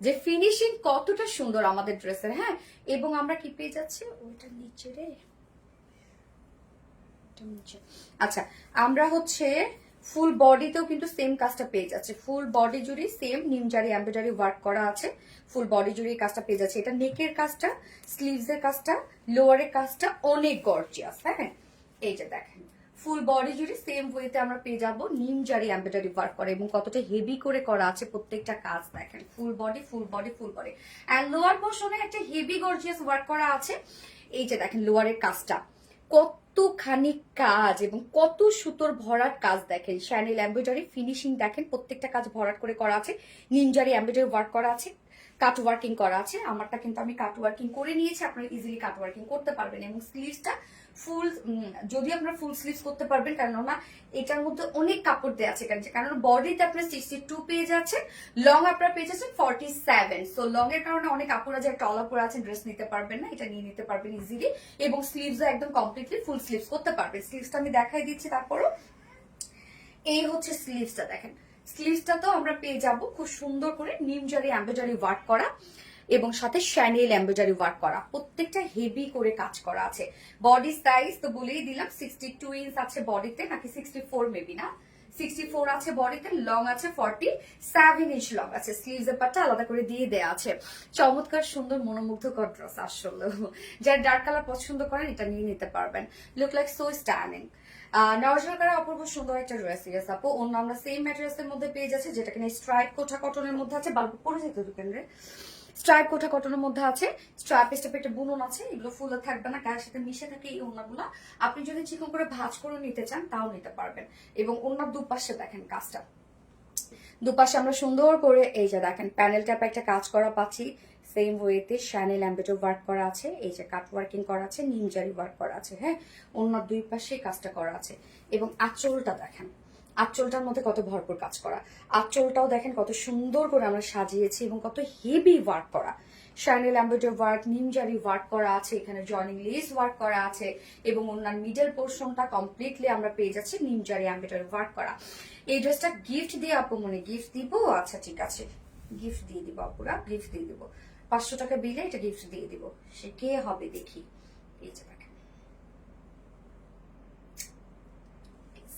যে ফিনিশিং কতটা সুন্দর আমাদের ড্রেসের। হ্যাঁ, এবং আমরা কি পেয়ে যাচ্ছি, ওইটা নিচে রে, আচ্ছা আমরা হচ্ছে ফুল বডিতেও কিন্তু সেম কাজটা পেয়ে যাচ্ছে, ফুল বডি জুড়ে সেম নিমজারি এমব্রয়ডারি ওয়ার্ক করা আছে, ফুল বডি জুড়ে কাজটা পেয়ে যাচ্ছে। এটা নেকের কাজটা, স্লিভস এর কাজটা, লোয়ারের কাজটা অনেক গর্জিয়াস। হ্যাঁ, এই যে দেখেন ফুল বডি জুড়ে সেম ওয়েতে আমরা পেয়ে যাবো নিমজারি এমব্রয়ডারি ওয়ার্ক করা, এবং কতটা হেভি করে করা আছে প্রত্যেকটা কাজ দেখেন, full body full body full body. And lower পোর্শনে একটা হেভি গর্জিয়াস ওয়ার্ক করা আছে। এই যে দেখেন লোয়ারের কাজটা কতখানি কাজ এবং কত সুতোর ভরাট কাজ দেখেন, শ্যানেল এমব্রয়ডারি ফিনিশিং দেখেন, প্রত্যেকটা কাজ ভরাট করে করা আছে, নিমজারি এমব্রয়ডারি ওয়ার্ক করা আছে, কাট ওয়ার্কিং করা আছে। আমারটা কিন্তু আমি কাট ওয়ার্কিং করে নিয়েছি, আপনারা ইজিলি কাট ওয়ার্কিং করতে পারবেন। এবং স্লিভসটা ফুল, যদি আপনারা ফুল স্লিভস করতে পারবেন, কেননা এটার মধ্যে অনেক কাপড় দেওয়া আছে, কারণ বডিতে আপনার 62 পেয়ে যাচ্ছেন, লং আপনারা পেয়ে যাচ্ছেন 47। সো লং এর কারণে অনেক আপুরা যে একটা অলাপুরা আছেন ড্রেস নিতে পারবেন না, এটা নিয়ে নিতে পারবেন ইজিলি। এবং স্লিভসও একদম কমপ্লিটলি ফুল স্লিভস করতে পারবেন। স্লিভসটা আমি দেখাই দিচ্ছি, তারপরও এই হচ্ছে স্লিভসটা দেখেন, স্লিভসটা তো আমরা পেয়ে যাব খুব সুন্দর করে নিমজারি এমব্রয়ডারি ওয়ার্ক করা, এবং সাথে শ্যানেল এমব্রয়ডারি ওয়ার্ক করা, প্রত্যেকটা হেভি করে কাজ করা আছে। বডি সাইজ তো বলেই দিলাম 62 ইঞ্চ আছে বডিতে, নাকি 64 মেবি না, 64 আছে বডিতে, লং আছে 47 ইঞ্চ লং আছে, স্লিভস এর পাটটা আলাদা করে দিয়ে দেয়া আছে। চমৎকার সুন্দর মনোমুগ্ধকর ড্রেস, আসলে যারা ডার্ক কালার পছন্দ করেন এটা নিয়ে নিতে পারবেন। Look like so stunning. নরঝাকার অপূর্ব সুন্দর একটা ড্রেস, ইয়েস আপু। অন্য আমরা সেম ম্যাটেরিয়ালস এর মধ্যে পেয়ে যাচ্ছে, যেটা কিনা স্ট্রাইপ কোঠা কটনের মধ্যে আছে, বাল্ব পরে যেতে দোকান রে, স্ট্রাইপ কোঠা কটনের মধ্যে আছে, স্ট্রাইপ স্টেপে একটা বুনন আছে, এগুলো ফুলে থাকবে না, গায়ের সাথে মিশে থাকে এই ওড়নাগুলো। আপনি যদি চিকন করে ভাঁজ করে নিতে চান তাও নিতে পারবেন। এবং ওড়নার দুপাশে দেখেন কাজটা, দুপাশে আমরা সুন্দর করে এই যে দেখেন প্যানেল টাইপে একটা কাজ করা পাচ্ছি, সেম ওয়েতে শ্যানেল এমব্রয়ডারি ওয়ার্ক করা আছে, এই যে কাট ওয়ার্কিং করা আছে, নিমজারি ওয়ার্ক করা আছে। হ্যাঁ, ওড়নার দুই পাশে কাজটা করা আছে। এবং আঁচলটা দেখেন, আঁচলটার মধ্যে কত ভরপুর কাজ করা, আঁচলটাও দেখেন কত সুন্দর করে আমরা সাজিয়েছি, এবং কত হেভি ওয়ার্ক করা, শ্যানেল এমব্রয়ডারি ওয়ার্ক, নিমজারি ওয়ার্ক করা আছে, এখানে জয়নিং লেস ওয়ার্ক করা আছে, এবং ওনার মিডল পোর্শনটা কমপ্লিটলি আমরা পেয়ে যাচ্ছি নিমজারি এমব্রয়ডারি ওয়ার্ক করা। এই ড্রেসটা গিফট দিয়ে আপু, মনে গিফট দিব, আচ্ছা ঠিক আছে গিফট দিয়ে দিব আপুরা, গিফট দিয়ে দিব, 500 টাকা বিলে এটা গিফট দিয়ে দিব। সে কে হবে দেখি, এই যে দেখেন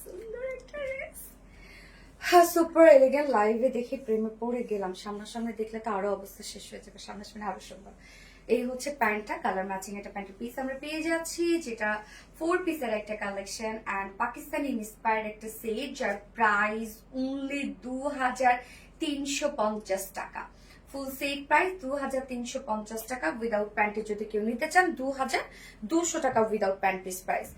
সুন্দর একটা ড্রেস, হ্যাঁ সুপার এলিগেন্ট। লাইভে দেখে প্রেমে পড়ে গেলাম, সামনাসামনি দেখলে তো আরো অবস্থা শেষ হয়ে যাবে, সামনাসামনি আরো সুন্দর। এই হচ্ছে প্যান্টটা, কালার ম্যাচিং একটা প্যান্টের পিস আমরা পেয়ে যাচ্ছি, যেটা 4 পিসের একটা কালেকশন অ্যান্ড পাকিস্তানি ইন্সপায়ার্ড একটা সেট, যার প্রাইস অনলি 2350 টাকা। ফুল সেট প্রাইস 2350 টাকা, উইদাউট প্যান্টে যদি কেউ নিতে চান 2200 টাকা উইদাউট প্যান্ট পিস প্রাইস।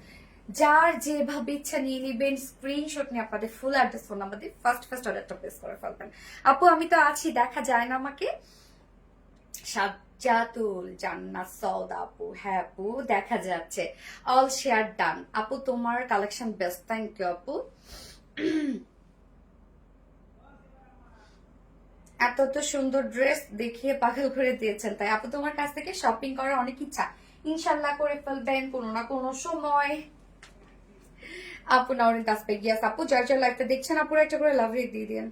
যার যেভাবে ইচ্ছা নিয়ে নিবেন, স্ক্রিনশট নিয়ে আপনাদের ফুল অ্যাড্রেস ফোন নাম্বার দিয়ে ফার্স্ট অর্ডারটা প্লেস করে ফেলবেন। আপু আমি তো আছি, দেখা যায় না আমাকে? সাজ্জাতুল জান্নাত সওদা আপু, হ্যাঁ আপু দেখা যাচ্ছে, অল শেয়ার ডান আপু, তোমার কালেকশন বেস্ট, থ্যাংক ইউ আপু। এত তো সুন্দর ড্রেস দেখিয়ে পাগল করে দিয়েছেন, তাই আপু তোমার কাছ থেকে শপিং করার অনেক ইচ্ছা, ইনশাল্লাহ করে ফেলবেন কোনো না কোনো সময়। আপু নাওরিন তাসপে গিয়াস আপু যার যার লাইফটা দেখছেন আপুর একটা করে লাভ রেট দিয়ে দিন।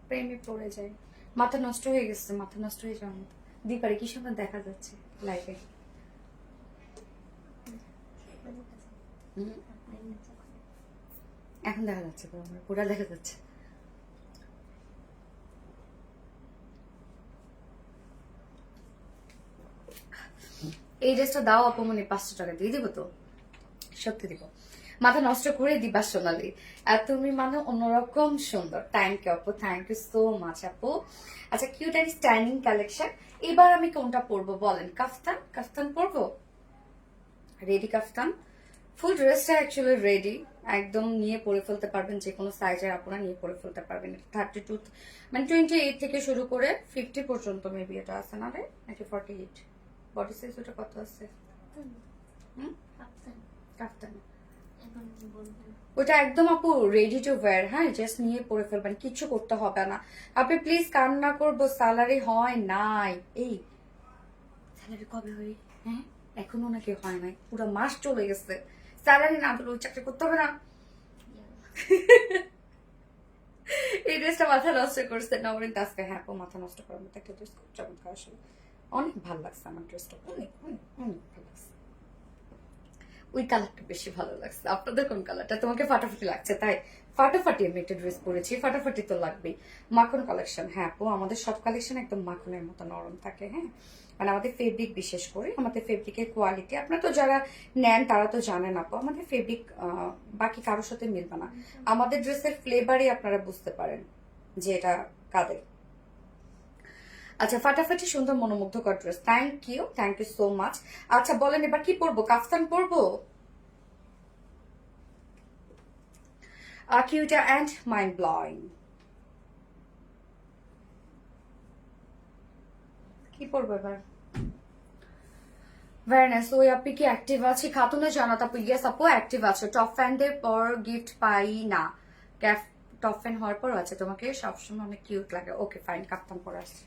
প্রেমে পড়ে যায়, মাথা নষ্ট হয়ে গেছে, মাথা নষ্ট হয়ে যাওয়ার মতো। দীপারে কি সময় দেখা যাচ্ছে লাইফে? এখন দেখা যাচ্ছে তো, আমার পুরা দেখা যাচ্ছে। এই ড্রেসটা দাও অপমানে 500 টাকা দিয়ে দিব তো, সত্যি দিব, মাথা নষ্ট করে দিবা সোনালি। আর তুমি মানে অন্যরকম সুন্দর। থ্যাংক ইউ আপু, থ্যাংক ইউ সো মাচ আপু। আচ্ছা কিউট অ্যান্ড স্ট্যান্ডিং কালেকশন। এবার আমি কোনটা পরবো বলেন? কাফতান, কাফতান পরবো, রেডি কাফতান। ফুল ড্রেসটা অ্যাকচুয়ালি রেডি, একদম নিয়ে পরে ফেলতে পারবেন, যে কোনো সাইজের আপনারা নিয়ে পরে ফেলতে পারবেন। 32 মানে 28 থেকে শুরু করে 50 পর্যন্ত মেবি এটা আছে না রে, নাকি 48 বডি সাইজ? ওটা কত আছে? কাফতান ওটা একদম আপু রেডি টু ওয়্যার। হ্যাঁ জাস্ট নিয়ে পরে ফেলবেন, কিচ্ছু করতে হবে না। আপনি প্লিজ কান্না করবো, স্যালারি হয় নাই। এই স্যালারি কবে হয়? হ্যাঁ এখনো নাকি হয় নাই, পুরো মাস চলে গেছে, স্যালারি না দিলে ওই চাকরি করতে হবে না। এই ড্রেসটা মাথা নষ্ট করছে নবরিন তাসকে। হ্যাঁ আপু মাথা নষ্ট করার মতো একটা ড্রেস, খুব চমৎকার আসলে, অনেক ভালো লাগছে আমার ড্রেসটা, অনেক অনেক অনেক ভালো লাগছে। ওই কালারটা বেশি ভালো লাগছে। আপনাদের কোন কালারটা? তোমাকে ফাটাফাটি লাগছে তাই? ফাটাফাটি আমি একটা ড্রেস পরেছি, ফাটাফাটি তো লাগবেই। মাখন কালেকশন, হ্যাঁ আপু আমাদের সব কালেকশন একদম মাখনের মতো নরম থাকে। হ্যাঁ মানে আমাদের ফেব্রিক, বিশেষ করে আমাদের ফেব্রিকের কোয়ালিটি আপনারা তো যারা নেন তারা তো জানেন আপু, আমাদের ফেব্রিক বাকি কারোর সাথে মিলবে না। আমাদের ড্রেসের ফ্লেভারই আপনারা বুঝতে পারেন যে এটা কাদের। আচ্ছা ফাটাফাটি সুন্দর মনোমুগ্ধকর dress, thank you so much. আচ্ছা বলেন এবার কি পরবো? কাফতান পরবো? কিউটা অ্যান্ড মাইন্ড ব্লোয়িং। কি পরবো এবার? ভেরিনাইস। ওই আপনি কি অ্যাক্টিভ আছে? খাতুনে জানাত আপু, ইয়েস আপু অ্যাক্টিভ আছে। টপ ফ্যানদের পর গিফট পাই না, টপ ফ্যান হওয়ার পর আছে, তোমাকে সবসময় অনেক কিউট লাগে। ওকে ফাইন, কাপ্তান পরে আসছে।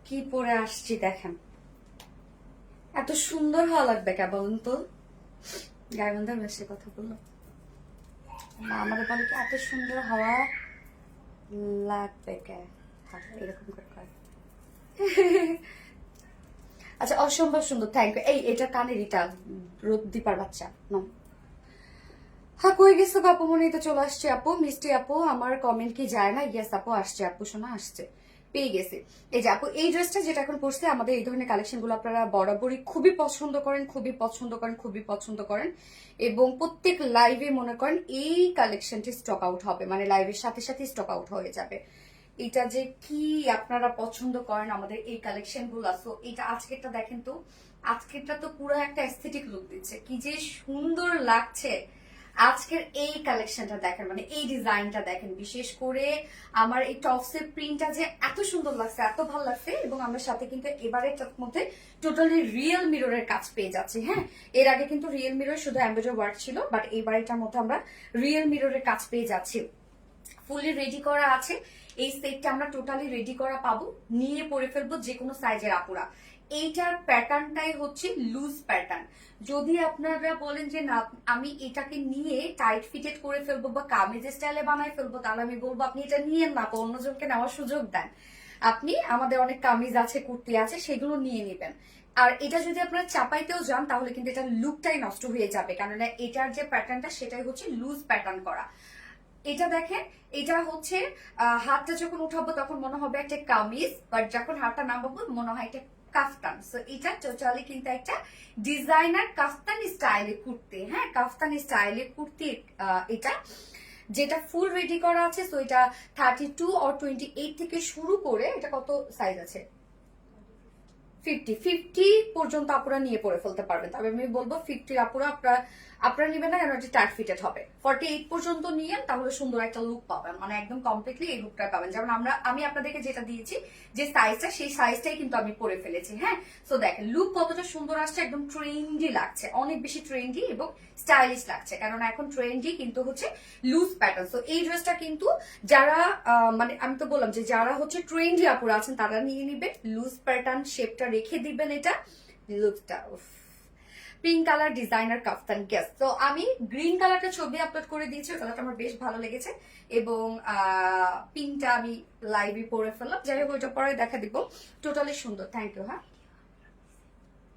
কি পরে আসছি দেখেন, এত সুন্দর হওয়া লাগবে কে বলুন তো? গাইবন্ধার বেশি কথা বললো না, আমাদের বলে কি এত সুন্দর হওয়া লাগবে কে? এরকম করে কয়। আচ্ছা অসম্ভব সুন্দর, থ্যাংক ইউ। এই এটা কানের ইটা, দীপার বাচ্চা নো। হ্যাঁ কই গেছো আপু? মনে তো চলে আসছে আপু, মিষ্টি আপু আমার কমেন্ট কি যায় না? ইয়েস আপু আসছে, আপু শোনা আসছে। পেয়ে গেছি। এই যে আপু এই ড্রেসটা যেটা এখন পরছে, আমাদের এই ধরনের কালেকশন গুলো আপনারা বরাবরই খুবই পছন্দ করেন, খুবই পছন্দ করেন, খুবই পছন্দ করেন, এবং প্রত্যেক লাইভে মনে করেন এই কালেকশনটি স্টক আউট হবে, মানে লাইভের সাথে সাথে স্টক আউট হয়ে যাবে। এটা যে কি আপনারা পছন্দ করেন আমাদের এই কালেকশন গুলো। সো এটা আজকেরটা দেখেন তো, আজকেরটা তো পুরো একটা এস্থেটিক লুক দিচ্ছে, কি যে সুন্দর লাগছে। আজকের এই কালেকশনটা দেখেন, মানে এই ডিজাইনটা দেখেন, বিশেষ করে আমার এই টপসের প্রিন্টটা যে এত সুন্দর লাগছে, এত ভালো লাগছে। এবং আমরা সাথে কিন্তু এবারের মধ্যে টোটালি রিয়েল মিররের কাজ পেয়ে যাচ্ছি। হ্যাঁ, এর আগে কিন্তু রিয়েল মিরর শুধু এমব্রয়ডারি ওয়ার্ক ছিল, বাট এইবারেরটার মধ্যে আমরা রিয়েল মিররের কাজ পেয়ে যাচ্ছি। ফুলি রেডি করা আছে, এই সেটটা আমরা টোটালি রেডি করা পাবো, নিয়ে পরে ফেলবো যে কোনো সাইজের আপুরা। এইটার প্যাটার্নটাই হচ্ছে লুজ প্যাটার্ন। যদি আপনারা বলেন যে না আমি এটাকে নিয়ে টাইট ফিটেড করে ফেলবো বা কামিজ স্টাইলে বানাই ফেলবো, তাহলে আমি বলবো আপনি এটা নিয়ে না, অন্যজনকে নেওয়ার সুযোগ দেন। আপনি আমাদের অনেক কামিজ আছে, কুর্তি আছে, সেগুলো নিয়ে নেবেন। আর এটা যদি আপনারা চাপাইতেও যান তাহলে কিন্তু এটা লুকটাই নষ্ট হয়ে যাবে, কেননা এটার যে প্যাটার্নটা সেটাই হচ্ছে লুজ প্যাটার্ন করা। এটা দেখেন, এটা হচ্ছে হাতটা যখন উঠাবো তখন মনে হবে একটা কামিজ, বাট যখন হাতটা নামাবো মনে হয় একটা কাফতান। সো এটা টোটালি কিন্তু একটা ডিজাইনার কাফতানি স্টাইলে কুর্তি। হ্যাঁ, কাফতানি স্টাইলে কুর্তি এটা, যেটা ফুল রেডি করা আছে। সো এটা 32 or 28 থেকে শুরু করে, এটা কত সাইজ আছে, 50 পর্যন্ত আপনারা নিয়ে পরে ফেলতে পারবেন। তবে আমি বলবো 50 আপনারা নিবেন না, কেন এটা টাইট ফিটেড হবে। 48 পর্যন্ত নিয়েন, তাহলে সুন্দর একটা লুক পাবেন, মানে একদম কমপ্লিটলি এই লুকটা পাবেন। যেমন আমি আপনাদেরকে যেটা দিয়েছি যে সাইজটা, সেই সাইজটাই কিন্তু আমি পরে ফেলেছি। হ্যাঁ, সো দেখেন লুক কতটা সুন্দর আসছে, একদম ট্রেন্ডি লাগছে, অনেক বেশি ট্রেন্ডি এবং স্টাইলিশ লাগছে, কেননা এখন ট্রেন্ডি কিন্তু হচ্ছে লুজ প্যাটার্ন। সো এই ড্রেসটা কিন্তু যারা মানে আমি তো বললাম যে যারা হচ্ছে ট্রেন্ডি আপুরা আছেন তারা নিয়ে নিবে, লুজ প্যাটার্ন শেপটা রেখে দিবেন। এটা লুকটা পিঙ্ক কালার ডিজাইনার কাফতান গেস। তো আমি গ্রিন কালারটা ছবি আপলোড করে দিয়েছি, কালারটা আমার বেশ ভালো লেগেছে, এবং পিঙ্কটা আমি লাইভে পরে ফেললাম। যাই হোক ওইটা পরে দেখা দিব, টোটালি সুন্দর। Thank you.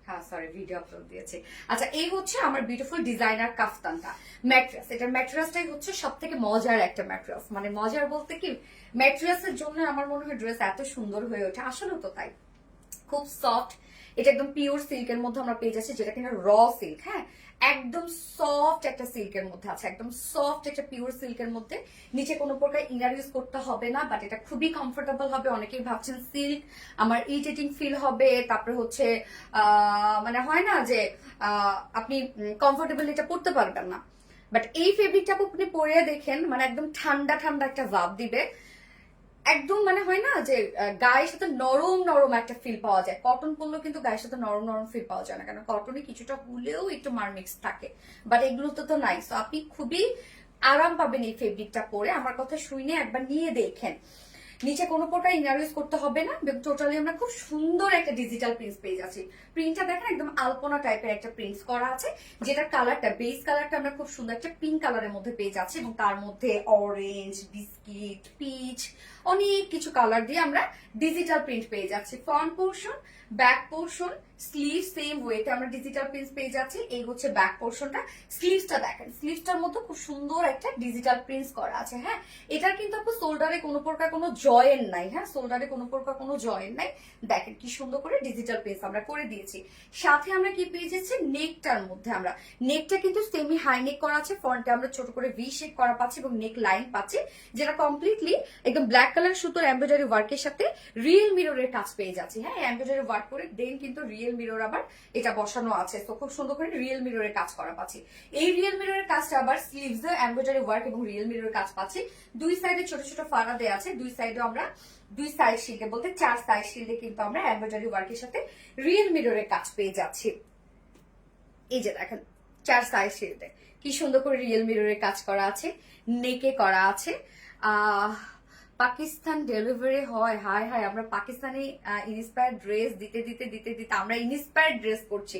হ্যাঁ সরি, ভিডিও আপলোড দিয়েছি। আচ্ছা, এই হচ্ছে আমার বিউটিফুল ডিজাইনার কাফতানটা। ম্যাট্রেস, এটার ম্যাট্রেসটাই হচ্ছে সব থেকে মজার একটা ম্যাট্রেস, মানে মজার বলতে কি, ম্যাট্রেসের জন্য আমার মনে হয় ড্রেস এত সুন্দর হয়ে ওঠে, আসলে তো তাই। খুব সফট, এটা একদম পিওর সিল্কের মধ্যে আমরা পেয়ে যাচ্ছি, যেটা কিনা র সিল্ক। হ্যাঁ, একদম সফট একটা সিল্কের মধ্যে আছে, একদম সফট একটা পিওর সিল্কের মধ্যে। নিচে কোনো প্রকার ইনার ইউজ করতে হবে না, বাট এটা খুবই কমফোর্টেবল হবে। অনেকেই ভাবছেন সিল্ক আমার ইরিটেটিং ফিল হবে, তারপরে হচ্ছে মানে হয় না যে আপনি কমফোর্টেবল এটা পড়তে পারবেন না, বাট এই ফেব্রিকটা আপনি পরে দেখেন, মানে একদম ঠান্ডা ঠান্ডা একটা ভাব দিবে, একদম মানে হয় না যে গায়ের সাথে নরম নরম একটা ফিল পাওয়া যায়। কটন পরলেও কিন্তু গায়ের সাথে নরম নরম ফিল পাওয়া যায় না, কারণ কটনে কিছুটা হলেও একটু মারমিক্স থাকে, বাট এগুলোতে তো নাই। তো আপনি খুবই আরাম পাবেন এই ফেব্রিকটা পরে। আমার কথা শুনে একবার নিয়ে দেখেন, নিচে কোনো প্রকার ইনার ইউজ করতে হবে না, টোটালি আমরা খুব সুন্দর একটা ডিজিটাল প্রিন্ট পেয়ে যাচ্ছি। প্রিন্টটা দেখেন একদম আলপনা টাইপের একটা প্রিন্ট করা আছে, যেটার কালারটা বেস কালারটা আমরা খুব সুন্দর একটা পিঙ্ক কালারের মধ্যে পেয়ে যাচ্ছি, এবং তার মধ্যে অরেঞ্জ, বিস্কিট, পিচ, অনেক কিছু কালার দিয়ে আমরা ডিজিটাল প্রিন্ট পেয়ে যাচ্ছি। Front portion, back portion, sleeve same ওয়েতে আমরা ডিজিটাল প্রিন্ট পেয়ে যাচ্ছি। এই হচ্ছে ব্যাক পোর্শনটা। স্লিভসটা দেখেন, স্লিভসটার মধ্যে খুব সুন্দর একটা ডিজিটাল প্রিন্ট করা আছে। হ্যাঁ, এটার কিন্তু আপু শোল্ডারে কোনো প্রকার কোনো জয়েন নাই। হ্যাঁ, শোল্ডারে কোনো প্রকার কোনো জয়েন নাই, দেখেন কি সুন্দর করে ডিজিটাল প্রিন্ট আমরা করে দিয়েছি। সাথে আমরা কি পেয়ে যাচ্ছি, নেকটার মধ্যে আমরা নেকটা কিন্তু সেমি হাই নেক করা আছে, ফ্রন্টে আমরা ছোট করে ভি শেপ করা পাচ্ছি এবং নেক লাইন পাচ্ছি, যেটা কমপ্লিটলি একদম ব্ল্যাক কালার সুতোর এমব্রয়ডারি ওয়ার্কের সাথে রিয়েল মিররের কাজ পেয়ে যাচ্ছি। হ্যাঁ, এমব্রয়ডারি ওয়ার্ক করে দেন কিন্তু রিয়েল মিরর আবার এটা বসানো আছে, তো খুব সুন্দর করে রিয়েল মিররের কাজ করা পাচ্ছি। এই রিয়েল মিররের কাজটা আবার স্লিভস এমব্রয়ডারি ওয়ার্ক এবং রিয়েল মিররের কাজ পাচ্ছি। দুই সাইডে ছোট ছোট ফাড়া দেওয়া আছে, দুই সাইডে আমরা দুই সাইড শিল্ডে বলতে 4 সাইড শিল্ডে কিন্তু আমরা এমব্রয়ডারি ওয়ার্কের সাথে রিয়েল মিররের কাজ পেয়ে যাচ্ছি। এই যে দেখেন 4 সাইড শিল্ডে কি সুন্দর করে রিয়েল মিররের কাজ করা আছে, নেকে করা আছে। পাকিস্তান ডেলিভারি হয়, হায় হায়, আমরা পাকিস্তানি ইন্সপায়ার্ড ড্রেস দিতে দিতে দিতে দিতে আমরা ইন্সপায়ার্ড ড্রেস করছি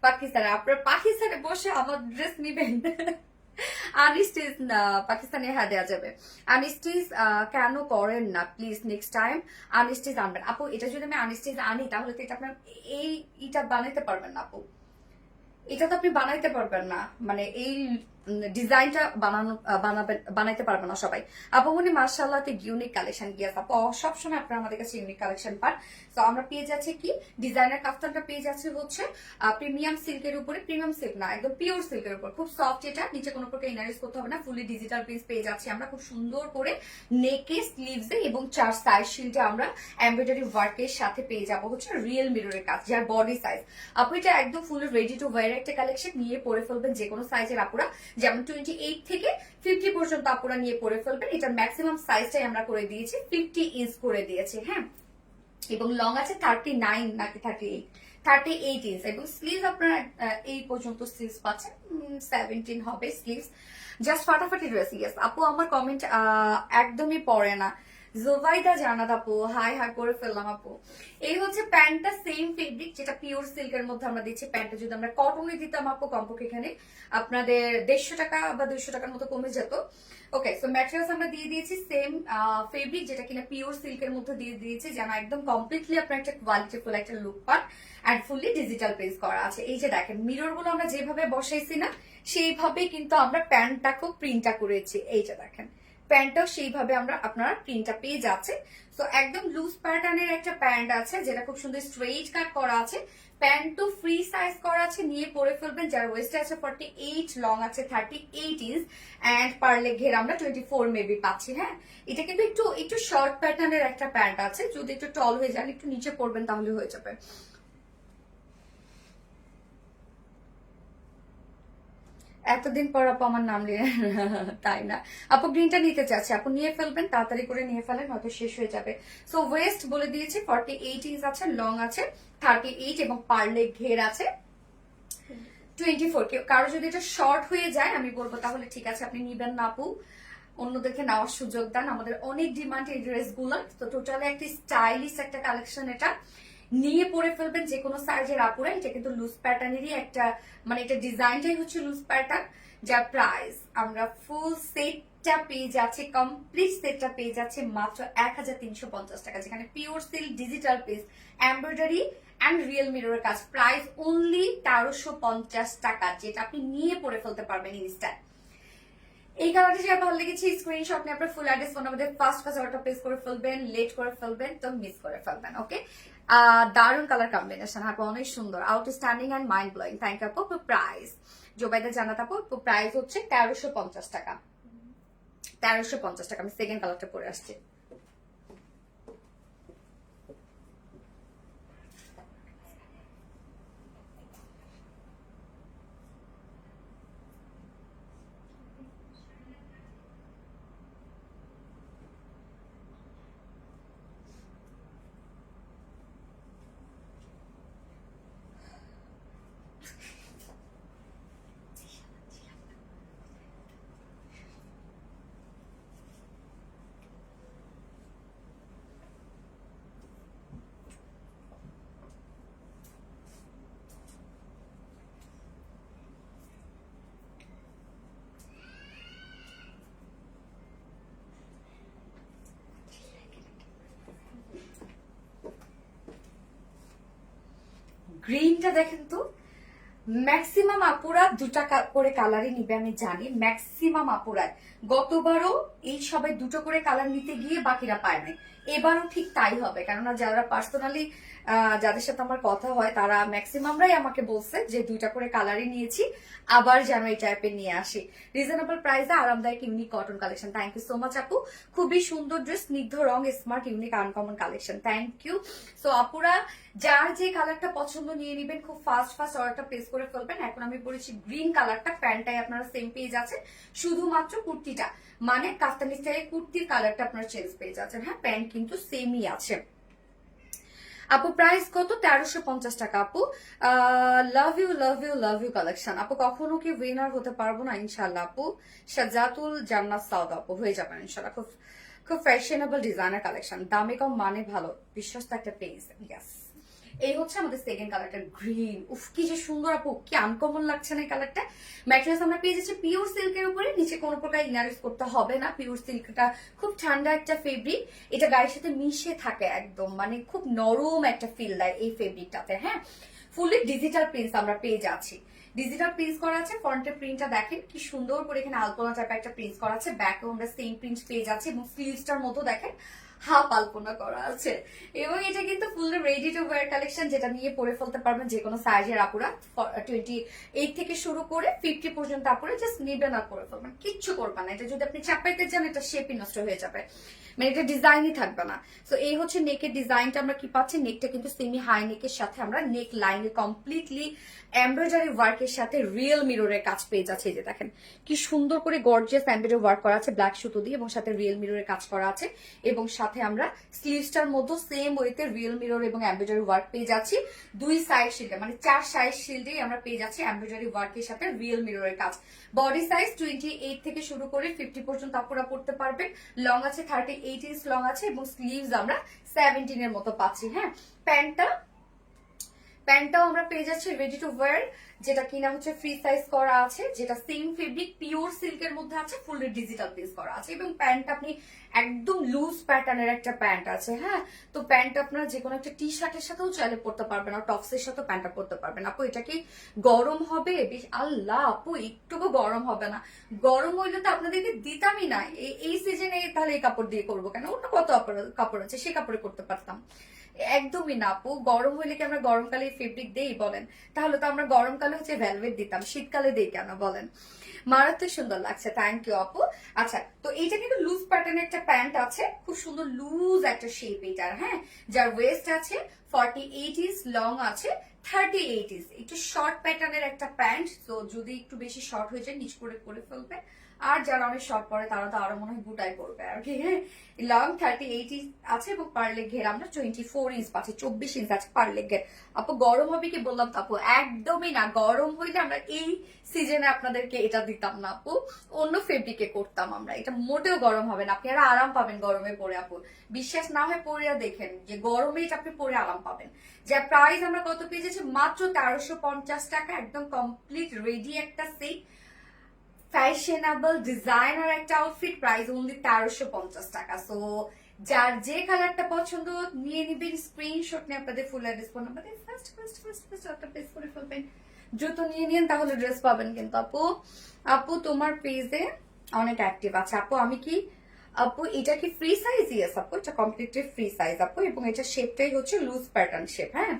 পাকিস্তানে। আপনারা পাকিস্তানে বসে আমার ড্রেস নিবেন? আনস্টিচ না, পাকিস্তানি হ্যাঁ দেওয়া যাবে। আনস্টিচ কেন করেন না প্লিজ, নেক্সট টাইম আনস্টিচ আনবেন আপু। এটা যদি আমি আনস্টিচ আনি তাহলে তো এটা আপনার এটা বানাইতে পারবেন না আপু, এটা তো আপনি বানাইতে পারবেন না, মানে এই ডিজাইনটা বানাইতে পারবে না সবাই। আপু মনে মার্শাল্লাহ ইউনিক কালেকশন গিয়াস আপু, সবসময় আপনারা আমাদের কাছে ইউনিক কালেকশন পান। তো আমরা পেয়ে যাচ্ছি কি ডিজাইনার কাফতানটা পেয়ে যাচ্ছি হচ্ছে প্রিমিয়াম সিল্কের উপরে, প্রিমিয়াম সিল্ক না একদম পিওর সিল্কের উপর, খুব সফট, এটা নিচে কোনো প্রকার ইনারিজ করতে হবে না, ফুলি ডিজিটাল প্রিন্ট পেয়ে যাচ্ছি আমরা খুব সুন্দর করে নেকে, স্লিভসে এবং 4 সাইড শিল্ডে আমরা এমব্রয়ডারি ওয়ার্কের সাথে পেয়ে যাবো হচ্ছে রিয়েল মিররের কাজ, যার বডি সাইজ। আপু এটা একদম ফুলি রেডি টু ওয়্যার একটা কালেকশন, নিয়ে পরে ফেলবেন যে কোনো সাইজের আপুরা, যেমন 28 থেকে 50 পর্যন্ত আপুরা নিয়ে পরে ফেলবেন। এটার ম্যাক্সিমাম সাইজটাই আমরা করে দিয়েছি 50 ইঞ্চ করে দিয়েছি, হ্যাঁ, এবং লং আছে 39 নাকি 38 ইঞ্চ, এবং স্লিভ আপনারা এই পর্যন্ত স্লিভস পাচ্ছেন, 17 হবে স্লিভস। জাস্ট ফাটাফাটি ড্রেস। ইয়েস আপু আমার কমেন্ট একদমই পড়ে না। জোবাইদা জানাত আপু হাই হাই করে ফেললাম আপু। এই হচ্ছে প্যান্টটা, সেম ফেব্রিক যেটা পিওর সিল্কের মধ্যে আমরা দিচ্ছি। প্যান্টটা যদি আমরা কটনে দিতাম আপু কমপক্ষে এখানে আপনাদের 150 টাকা বা 200 টাকার মতো কমে যেত। ওকে, সো ম্যাটেরিয়ালস আমরা দিয়ে দিয়েছি সেম ফেব্রিক যেটা কিনা পিওর সিল্কের মধ্যে দিয়ে দিয়েছি, যেন একদম কমপ্লিটলি আপনার একটা কোয়ালিটিফুল একটা লুক পান, অ্যান্ড ফুললি ডিজিটাল প্রিন্ট করা আছে। এই যে দেখেন মিরর গুলো আমরা যেভাবে বসাইছি না সেইভাবে কিন্তু আমরা প্যান্টটাকেও প্রিন্টটা করেছি। এই যে দেখেন প্যান্টটাও সেইভাবে আমরা আপনারা প্রিন্টটা পেয়ে যাচ্ছে। তো একদম লুজ প্যাটার্নের একটা প্যান্ট আছে যেটা খুব সুন্দর স্ট্রেইট কাট করা আছে, প্যান্ট তো ফ্রি সাইজ করা আছে, নিয়ে পরে ফেলবেন। যার ওয়েস্টে আছে 48, লং আছে 38 ইঞ্চ, অ্যান্ড পারলে ঘের আমরা 24 মেবি পাচ্ছি। হ্যাঁ, এটা কিন্তু একটু শর্ট প্যাটার্নের একটা প্যান্ট আছে, যদি একটু টল হয়ে যান একটু নিচে পড়বেন তাহলে হয়ে যাবে। এতদিন পর আপু আমার নাম নিয়ে তাই না আপু, গ্রিনটা নিতে চাচ্ছি আপু, নিয়ে ফেলবেন, তাড়াতাড়ি করে নিয়ে ফেলেন হয়তো শেষ হয়ে যাবে। সো ওয়েস্ট বলে দিয়েছি 48 ইঞ্চ আছে, লং আছে 38, এবং পারলে ঘের আছে 24। কারো যদি এটা শর্ট হয়ে যায় আমি বলবো তাহলে ঠিক আছে আপনি নিবেন না আপু, অন্যদেরকে নেওয়ার সুযোগ দেন, আমাদের অনেক ডিমান্ড এই ড্রেস গুলো। তো টোটালি একটা স্টাইলিশ একটা কালেকশন, এটা নিয়ে পরে ফেলবেন যে কোনো সাইজের আপুরা। এটা কিন্তু লুজ প্যাটার্নেরই একটা, মানে এটা ডিজাইনটাই হচ্ছে লুজ প্যাটার্ন। যার প্রাইস আমরা ফুল সেটটা পেয়ে যাচ্ছি, কমপ্লিট সেটটা পেয়ে যাচ্ছে মাত্র 1350 টাকা, যেখানে pure silk digital piece embroidery and real মিররের কাজ, প্রাইস অনলি 1350 টাকা, যেটা আপনি নিয়ে পরে ফেলতে পারবেন ইনস্ট্যান্ট। এই কালারটা যেটা ভালো লেগেছে স্ক্রিনশট নিয়ে আপনার ফুল অ্যাড্রেস ফোন আমাদের ফার্স্ট অর্ডারটা প্লেস করে ফেলবেন, লেট করে ফেলবেন তো মিস করে ফেলবেন। ওকে, দারুন কালার কম্বিনেশন আপু, অনেক সুন্দর, outstanding and mind blowing. Thank you আপু। প্রাইস জোবাইদা জানাত আপু, প্রাইস হচ্ছে 1350 টাকা, 1350 টাকা। আমি সেকেন্ড কালারটা পরে আসছি। গ্রিনটা দেখেন তো, ম্যাক্সিমাম আপুরা দুটা করে কালারই নিবে আমি জানি, ম্যাক্সিমাম আপুরা। গতবারও এই সবাই দুটো করে কালার নিতে গিয়ে বাকিরা পায় নাই, এবারও ঠিক তাই হবে। কেননা যারা পার্সোনালি যাদের সাথে আমার কথা হয় তারা ম্যাক্সিমামরাই আমাকে বলছে যে দুইটা করে কালারই নিয়েছি, আবার যেন এই টাইপের নিয়ে আসি। রিজনেবল প্রাইসে আরামদায়ক unique cotton collection. Thank you so much আপু, খুবই সুন্দর ড্রেস, স্নিগ্ধ রং, smart, unique, uncommon collection. Thank you. So আপুরা যার যে কালারটা পছন্দ নিয়ে নিবেন, খুব ফাস্ট অর্ডারটা প্লেস করে ফেলবেন। এখন আমি পরেছি গ্রিন কালারটা, প্যান্টটাই আপনারা সেম পেয়ে যাচ্ছেন, শুধুমাত্র কুর্তিটা মানে কাফতানি স্টাইলে কুর্তির কালারটা আপনারা চেঞ্জ পেয়ে যাচ্ছেন। হ্যাঁ, প্যান্ট কিন্তু সেমই আছে। আপু প্রাইস কত? 1350 টাকা আপু। Love you love you love you collection আপু, কখনো কি উইনার হতে পারবো না ইনশাল্লাহ আপু। সাজাতুল জান্নাত সাউদ আপু, হয়ে যাবেন ইনশাল্লাহ। খুব খুব ফ্যাশনেবল ডিজাইনার কালেকশন, দামে কম মানে ভালো, বিশ্বস্ত একটা পেজ। ইয়াস, এই হচ্ছে আমাদের সেকেন্ড কালারটা গ্রিন। উফ কি যে সুন্দর আপু, কি আনকমন লাগছে না এই কালারটা। ম্যাটেরিয়ালস আমরা পেয়ে যাচ্ছি পিওর সিল্কের উপরে, নিচে কোনো প্রকার ইনারিজ করতে হবে না। পিওর সিল্কটা খুব ঠান্ডা একটা ফেব্রিক, এটা গায়ের সাথে মিশে থাকে একদম, মানে খুব নরম একটা ফিল দেয় এই ফেব্রিকটাতে। হ্যাঁ, ফুলি ডিজিটাল প্রিন্টস আমরা পেয়ে যাচ্ছি, ডিজিটাল প্রিন্ট করা আছে। ফ্রন্টের প্রিন্টটা দেখেন কি সুন্দর করে, এখানে আলপনা টাইপের একটা প্রিন্ট করা আছে। ব্যাকেও আমরা সেম প্রিন্ট পেয়ে যাচ্ছি এবং স্লিভসটার মতো দেখেন হাফ আলপনা করা আছে। এবং এটা কিন্তু full ready to wire collection, যেটা নিয়ে পরে ফেলতে পারবেন যে কোনো সাইজের আপুরা। 28 থেকে শুরু করে 50 পর্যন্ত আপুরা জাস্ট নেবেন আর পরে ফেলবেন, কিচ্ছু করবেন না। এটা যদি আপনি চাপাইতে যান এটা শেপই নষ্ট হয়ে যাবে, মানে এটা ডিজাইনই থাকবে না। তো এই হচ্ছে নেকের ডিজাইনটা। আমরা কি পাচ্ছি, নেকটা কিন্তু সেমি হাই নেকের সাথে আমরা নেক লাইনে কমপ্লিটলি এমব্রয়ডারি ওয়ার্কের সাথে রিয়েল মিররের কাজ পেয়ে যাচ্ছে। এই যে দেখেন কি সুন্দর করে গর্জিয়াস এমব্রয়ডারি ওয়ার্ক করা আছে ব্ল্যাক সুতো দিয়ে, এবং সাথে রিয়েল মিররের কাজ করা আছে। এবং সাথে আমরা স্লিভসটার মধ্যে সেম ওয়েতে রিয়েল মিরর এবং এমব্রয়ডারি ওয়ার্ক পেয়ে যাচ্ছি। 2 সাইড শিল্ডে, মানে 4 সাইড শিল্ডেই আমরা পেয়ে যাচ্ছি এমব্রয়ডারি ওয়ার্কের সাথে রিয়েল মিররের কাজ। বডি সাইজ 28 থেকে শুরু করে 50 পর্যন্ত আপুরা পড়তে পারবেন। লং আছে 38 ইঞ্চ লং আছে, এবং স্লিভস আমরা 17 এর মতো পাচ্ছি। হ্যাঁ, প্যান্টটাও আমরা পেয়ে যাচ্ছি রেডি টু ওয়্যার, যেটা কিনা হচ্ছে ফ্রি সাইজ করা আছে, যেটা সেম ফেব্রিক পিওর সিল্কের মধ্যে আছে, ফুললি ডিজিটাল প্রিন্ট করা আছে। এবং প্যান্ট আপনি একদম লুজ প্যাটার্নের একটা প্যান্ট আছে। হ্যাঁ, তো প্যান্ট আপনারা যে কোনো একটা টি শার্টের সাথেও চাইলে পরতে পারবেন, আর টপসের সাথেও প্যান্টটা পরতে পারবেন। আপু এটা কি গরম হবে? আল্লাহ আপু, একটুকু গরম হবে না। গরম হইলে তো আপনাদেরকে দিতামই না এই সিজনে, তাহলে এই কাপড় দিয়ে করবো কেন? অন্য কত কাপড় আছে, সে কাপড়ে করতে পারতাম। একদমই না আপু, গরম হইলে কি আমরা গরমকালে ফেব্রিক দেই বলেন? তাহলে তো আমরা গরমকালে হচ্ছে ভেলভেট দিতাম, শীতকালে দেই কেন বলেন? মারাত্মক সুন্দর লাগছে, থ্যাংক ইউ আপু। আচ্ছা, তো এইটা কিন্তু লুজ প্যাটার্নের একটা প্যান্ট আছে, খুব সুন্দর লুজ একটা শেপ এটার। হ্যাঁ, যার ওয়েস্ট আছে 48 ইঞ্চ, লং আছে 38 ইঞ্চ। একটু শর্ট প্যাটার্নের একটা প্যান্ট, তো যদি একটু বেশি শর্ট হয়ে যায় নিচ করে ফেলবে, আর যারা অনেক শর্ট পরে তারা তো আরো মনে হয় বুটাই পড়বে আর কি। হ্যাঁ, লং 38 ইঞ্চ আছে, এবং পার লেগ ঘের আমরা 24 ইঞ্চ পাচ্ছি, 24 ইঞ্চ আছে পার লেগ ঘের। আপু গরম হবে কি বললাম তো আপু, একদমই না। গরম হইলে আমরা এই সিজনে আপনাদেরকে এটা দিতাম না আপু, অন্য ফেব্রিকে করতাম আমরা। এটা মোটেও গরম হবে না, আপনি আর আরাম পাবেন গরমে পরে আপু। বিশ্বাস না হয় পরে দেখেন যে গরমে এটা আপনি পরে আরাম পাবেন। যা প্রাইস আমরা কত পেয়ে যাচ্ছি, মাত্র 1350 টাকা, একদম কমপ্লিট রেডি একটা সেট, ফ্যাশনেবল ডিজাইনার একটা আউটফিট, প্রাইস অনলি 1350 টাকা। সো যার যে কালারটা পছন্দ নিয়ে নিবেন, স্ক্রিনশট নিয়ে আপনাদের ফুল অ্যাড্রেস ফোন নাম্বার দিয়ে ফার্স্ট একটা পেজ করে ফেলবেন, দ্রুত নিয়ে নিন, তাহলে ড্রেস পাবেন। কিন্তু আপু তোমার পেজে অনেক অ্যাক্টিভ আছে আপু। আমি কি আপু এটা কি ফ্রি সাইজ? ইয়েস আপু, এটা কমপ্লিটলি ফ্রি সাইজ আপু, এবং এটা শেপটাই হচ্ছে লুজ প্যাটার্ন শেপ। হ্যাঁ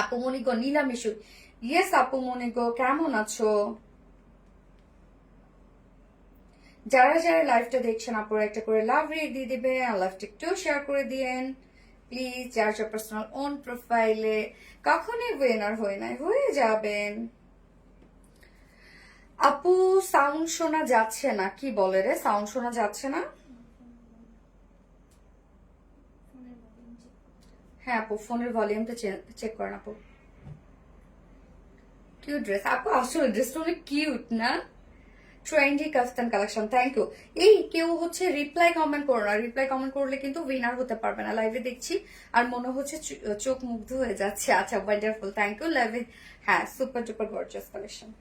আপু মনিগো, নীলামিশু, ইয়েস আপু মনিগো, কেমন আছো? যারা যারা লাইভটা দেখছেন আপনারা একটা করে লাভ রেট দিয়ে দিবেন, আর লাইভটা একটু শেয়ার করে দিয়েন প্লিজ। যার যার পার্সোনাল ওন প্রোফাইলে, কখনই উইনার হয়ে যাবেন। আপু সাউন্ড শোনা যাচ্ছে না, কি বলে রে? সাউন্ড শোনা যাচ্ছে না? হ্যাঁ আপু, ফোনের ভলিউমটা চেক করেন আপু। কিউট ড্রেস আপু, আসলে ড্রেসটা অনেক কিউট না? Trendy custom collection, thank you. এই কেউ হচ্ছে রিপ্লাই কমেন্ট করো না, রিপ্লাই কমেন্ট করলে কিন্তু উইনার হতে পারবে না। লাইভে দেখছি আর মনে হচ্ছে চোখ মুগ্ধ হয়ে যাচ্ছে। আচ্ছা ওয়ান্ডারফুল, থ্যাংক ইউ। লাইভে হ্যাঁ, সুপার ডুপার গর্জিয়াস কালেকশন।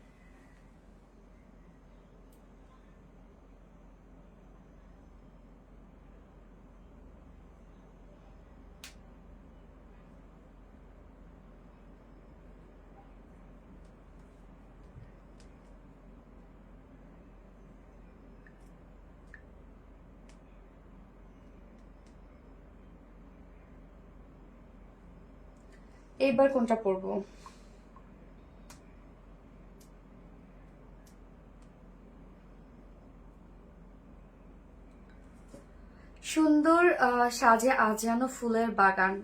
এইবার কোনটা পরবো? সুন্দর সাজে আজানো ফুলের বাগান।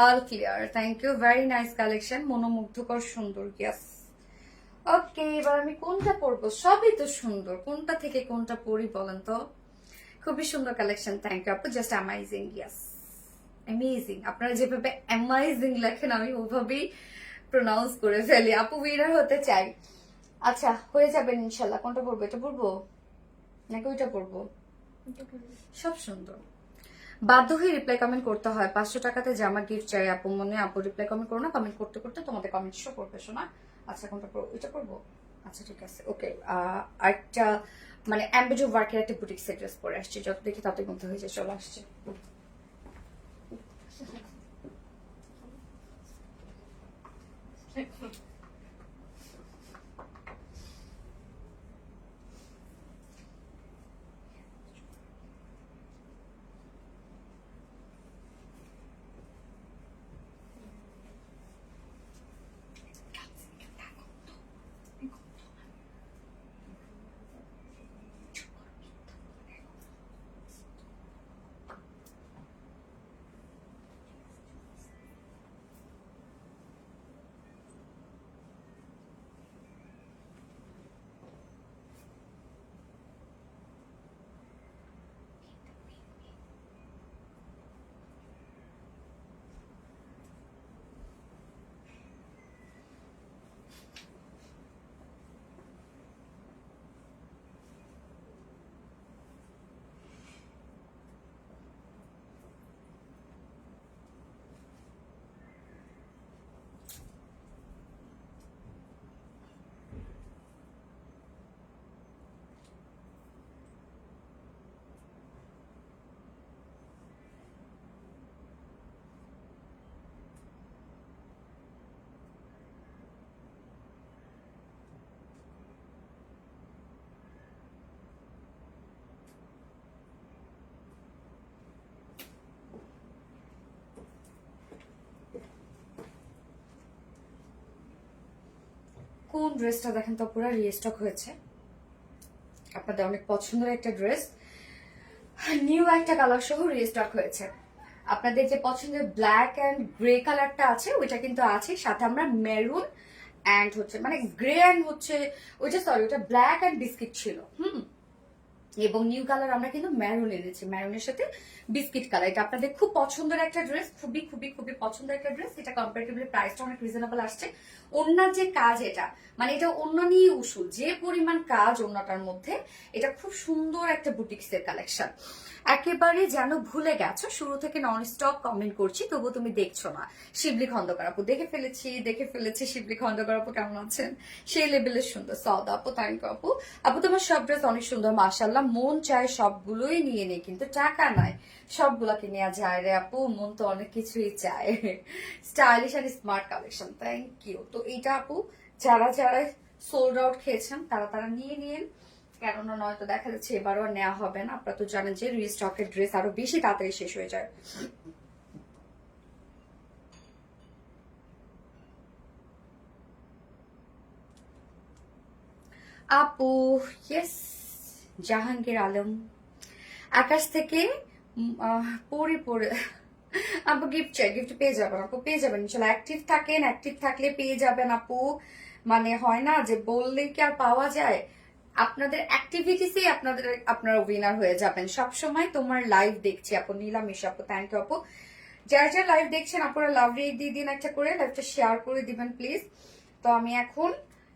All clear, thank you, very nice collection, মনোমুগ্ধকর সুন্দর। ইয়াস ওকে, এবার আমি কোনটা পরবো? সবই তো সুন্দর, কোনটা থেকে কোনটা পরি বলেন তো? খুবই সুন্দর কালেকশন, থ্যাংক ইউ আপু, জাস্ট অ্যামাইজিং। ইয়াস অ্যামেজিং, আপনারা যেভাবে অ্যামাইজিং লেখেন আমি ওভাবেই প্রোনাউন্স করে ফেলি। আপু উইনার হতে চাই। আচ্ছা হয়ে যাবেন ইনশাল্লাহ। কোনটা পরবো? এটা পরবো নাকি ওইটা পরবো? সব সুন্দর। বাধ্য হয়ে রিপ্লাই কমেন্ট করতে হয়, 500 টাকাতে জামা গিফট চাই আপু মনে। আপু রিপ্লাই কমেন্ট করো না, কমেন্ট করতে করতে তোমাদের কমেন্ট শো করবে শোনা। আচ্ছা কোনটা করবো? এটা করবো? আচ্ছা ঠিক আছে, ওকে। আরেকটা মানে অ্যাম্বেজো ওয়ার্কের একটা বুটিক সেট ড্রেস পরে আসছে, যত দেখি তাতে মধ্যে হয়ে যায়, চলে আসছে। কোন ড্রেসটা দেখেন তো, পুরো রিস্টক হয়েছে, আপনাদের অনেক পছন্দের একটা ড্রেস, নিউ একটা কালার সহ রিস্টক হয়েছে। আপনাদের যে পছন্দের ব্ল্যাক অ্যান্ড গ্রে কালারটা আছে ওইটা কিন্তু আছে, সাথে আমরা মেরুন অ্যান্ড হচ্ছে মানে গ্রে অ্যান্ড হচ্ছে ওইটা, সরি ওটা ব্ল্যাক অ্যান্ড বিস্কিট ছিল, এবং নিউ কালার আমরা কিন্তু ম্যারুন এনেছি, ম্যারুনের সাথে বিস্কিট কালার। এটা আপনাদের খুব পছন্দের একটা ড্রেস, খুবই খুবই খুবই পছন্দের একটা ড্রেস। এটা কম্পারেটিভলি প্রাইসটা অনেক রিজনেবল আসছে। ওনার যে কাজ, এটা মানে এটা অন্য নিয়ে উসুল, যে পরিমাণ কাজ ওনাটার মধ্যে, এটা খুব সুন্দর একটা বুটিক্সের কালেকশন। একেবারে যেন ভুলে গেছো, শুরু থেকে নন স্টপ কমেন্ট করছি তবু তুমি দেখছো না। শিবলি খন্দকার আপু, দেখে ফেলেছি শিবলি খন্দকার আপু কেমন আছেন, সেই লেভেলের সুন্দর। সদ আপু, থ্যাংক ইউ আপু। আপু তোমার সব ড্রেস অনেক সুন্দর মাশাআল্লাহ, মন চায় সবগুলোই নিয়ে নেই কিন্তু টাকা নাই, সবগুলাকে নেওয়া যায় রে আপু, মন তো অনেক কিছুই চায়। Stylish and smart collection, thank you. তো এইটা আপু যারা যারা সোল্ড আউট খেয়েছেন তারা তারা নিয়ে নিন, কেননা নয়তো দেখা যাচ্ছে এবারও নেওয়া হবে না। আপনারা তো জানেন যে রিস্টকের ড্রেস আরো বেশি তাড়াতাড়ি শেষ হয়ে যায়। আপু ইয়েস, জাহাঙ্গীর আলম আকাশ থেকে পড়ে পড়ে আপু গিফট চাই, গিফট পেয়ে যাবেন আপু, পেয়ে যাবেন ইনশাল্লাহ। অ্যাক্টিভ থাকেন, অ্যাক্টিভ থাকলে পেয়ে যাবেন আপু। মানে হয় না যে বললেই কি আর পাওয়া যায়, আপনাদের অ্যাক্টিভিটিসই আপনারা উইনার হয়ে যাবেন। সবসময় তোমার লাইভ দেখছি আপু, নীলামিশ আপু, থ্যাংক ইউ আপু। যারা যারা লাইভ দেখছেন আপনারা লাভ রেট দিয়ে দিন একটা করে, লাইভটা শেয়ার করে দিবেন প্লিজ। তো আমি এখন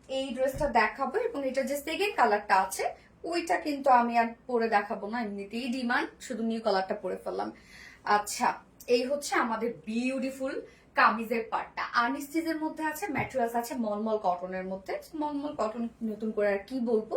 এই ড্রেসটা দেখাবো, এবং এটা যে সেকেন্ড কালারটা আছে ওইটা কিন্তু আমি আর পরে দেখাবো না, এমনিতেই ডিমান্ড, শুধু নিউ কালারটা পরে ফেললাম। আচ্ছা, এই হচ্ছে আমাদের বিউটিফুল কামিজের পার্টটা। আনস্টিচের মধ্যে আছে, ম্যাটেরিয়ালস আছে মলমল কটনের মধ্যে। মলমল কটন নতুন করে আর কি বলবো,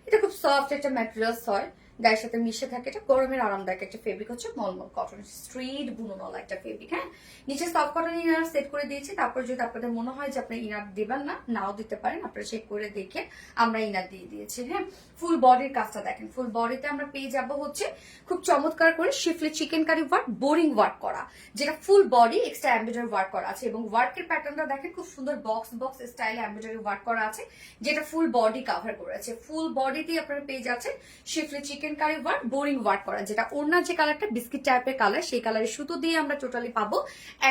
এটা খুব সফট একটা ম্যাটেরিয়ালস হয়, গায়ের সাথে মিশে থাকে। এটা গরমের আরামদায়ক একটা ফেব্রিক হচ্ছে মলমল কটন, স্ট্রিট বুননওয়ালা একটা ফেব্রিক। হ্যাঁ, নিচে সফট কটন ইনার সেট করে দিয়েছি। তারপর যদি আপনাদের মনে হয় যে আপনি ইনার দিবেন না, নাও দিতে পারেন, আপনারা চেক করে দেখে আমরা ইনার দিয়ে দিয়েছি। হ্যাঁ, ফুল বডির কাজটা দেখেন, ফুল বডিতে আমরা পেয়ে যাব হচ্ছে খুব চমৎকার করে schiffli chikankari work, boring work করা, যেটা full body extra embroidery work করা আছে, এবং ওয়ার্কের প্যাটার্নটা দেখেন খুব সুন্দর বক্স বক্স স্টাইলে এমব্রয়ডারি ওয়ার্ক করা আছে, যেটা ফুল বডি কভার করেছে। ফুল বডিতেই আপনারা পেয়ে যাচ্ছেন schiffli chikankari work, boring work করা, যেটা ওনার যে কালারটা বিস্কিট টাইপের কালার, সেই কালারের সুতো দিয়ে আমরা টোটালি পাবো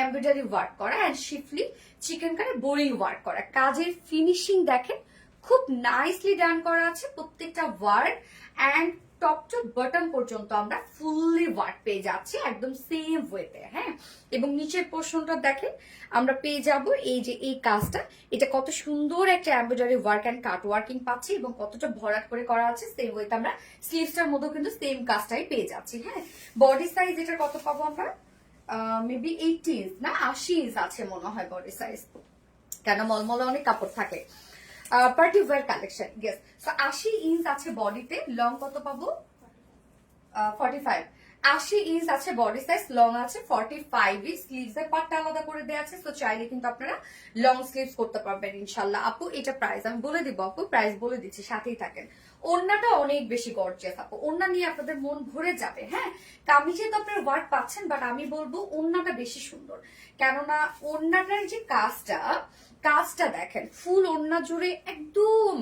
এমব্রয়ডারি ওয়ার্ক করা and schiffli chikankari boring work করা। কাজের ফিনিশিং দেখেন খুব নাইসলি ডান করা আছে প্রত্যেকটা work, and top to bottom পর্যন্ত আমরা ফুললি ওয়ার্ক পেয়ে যাচ্ছি একদম সেম ওয়েতে। হ্যাঁ, এবং নিচের পোর্শনটা দেখেন আমরা পেয়ে যাব এই যে এই কাজটা, এটা কত সুন্দর একটা embroidery work and cut working পাচ্ছি, এবং কতটা ভরাট করে করা আছে সেম ওয়েতে। আমরা স্লিভসটার মধ্যেও কিন্তু সেম কাজটাই পেয়ে যাচ্ছি। হ্যাঁ, বডি সাইজ এটার কত পাবো আমরা, মেবি 80 ইঞ্চ না 80 ইঞ্চ আছে মনে হয় বডি সাইজ, কেন মলমলে অনেক কাপড় থাকে। Party wear collection, yes. So 80 inch আছে বডিতে, লং কত পাবো 45। 80 ইঞ্চ আছে বডি সাইজ, লং আছে 45 ইঞ্চ, স্লিভস এর পার্টটা আলাদা করে দেওয়া আছে, তো চাইলে কিন্তু আপনারা লং স্লিভস করতে পারবেন ইনশাল্লাহ। আপু এটা প্রাইস আমি বলে দিব, আপু প্রাইস বলে দিচ্ছি, সাথেই থাকেন। ওড়নাটা অনেক বেশি গর্জিয়াস আপু, ওড়না নিয়ে আপনাদের মন ভরে যাবে। হ্যাঁ, কামিজে তো আপনার ওয়ার্ক পাচ্ছেন, বাট আমি বলবো ওড়নাটা বেশি সুন্দর, কেননা ওড়নাটার যে কাজটা দেখেন, ফুল ওড়না জুড়ে একদম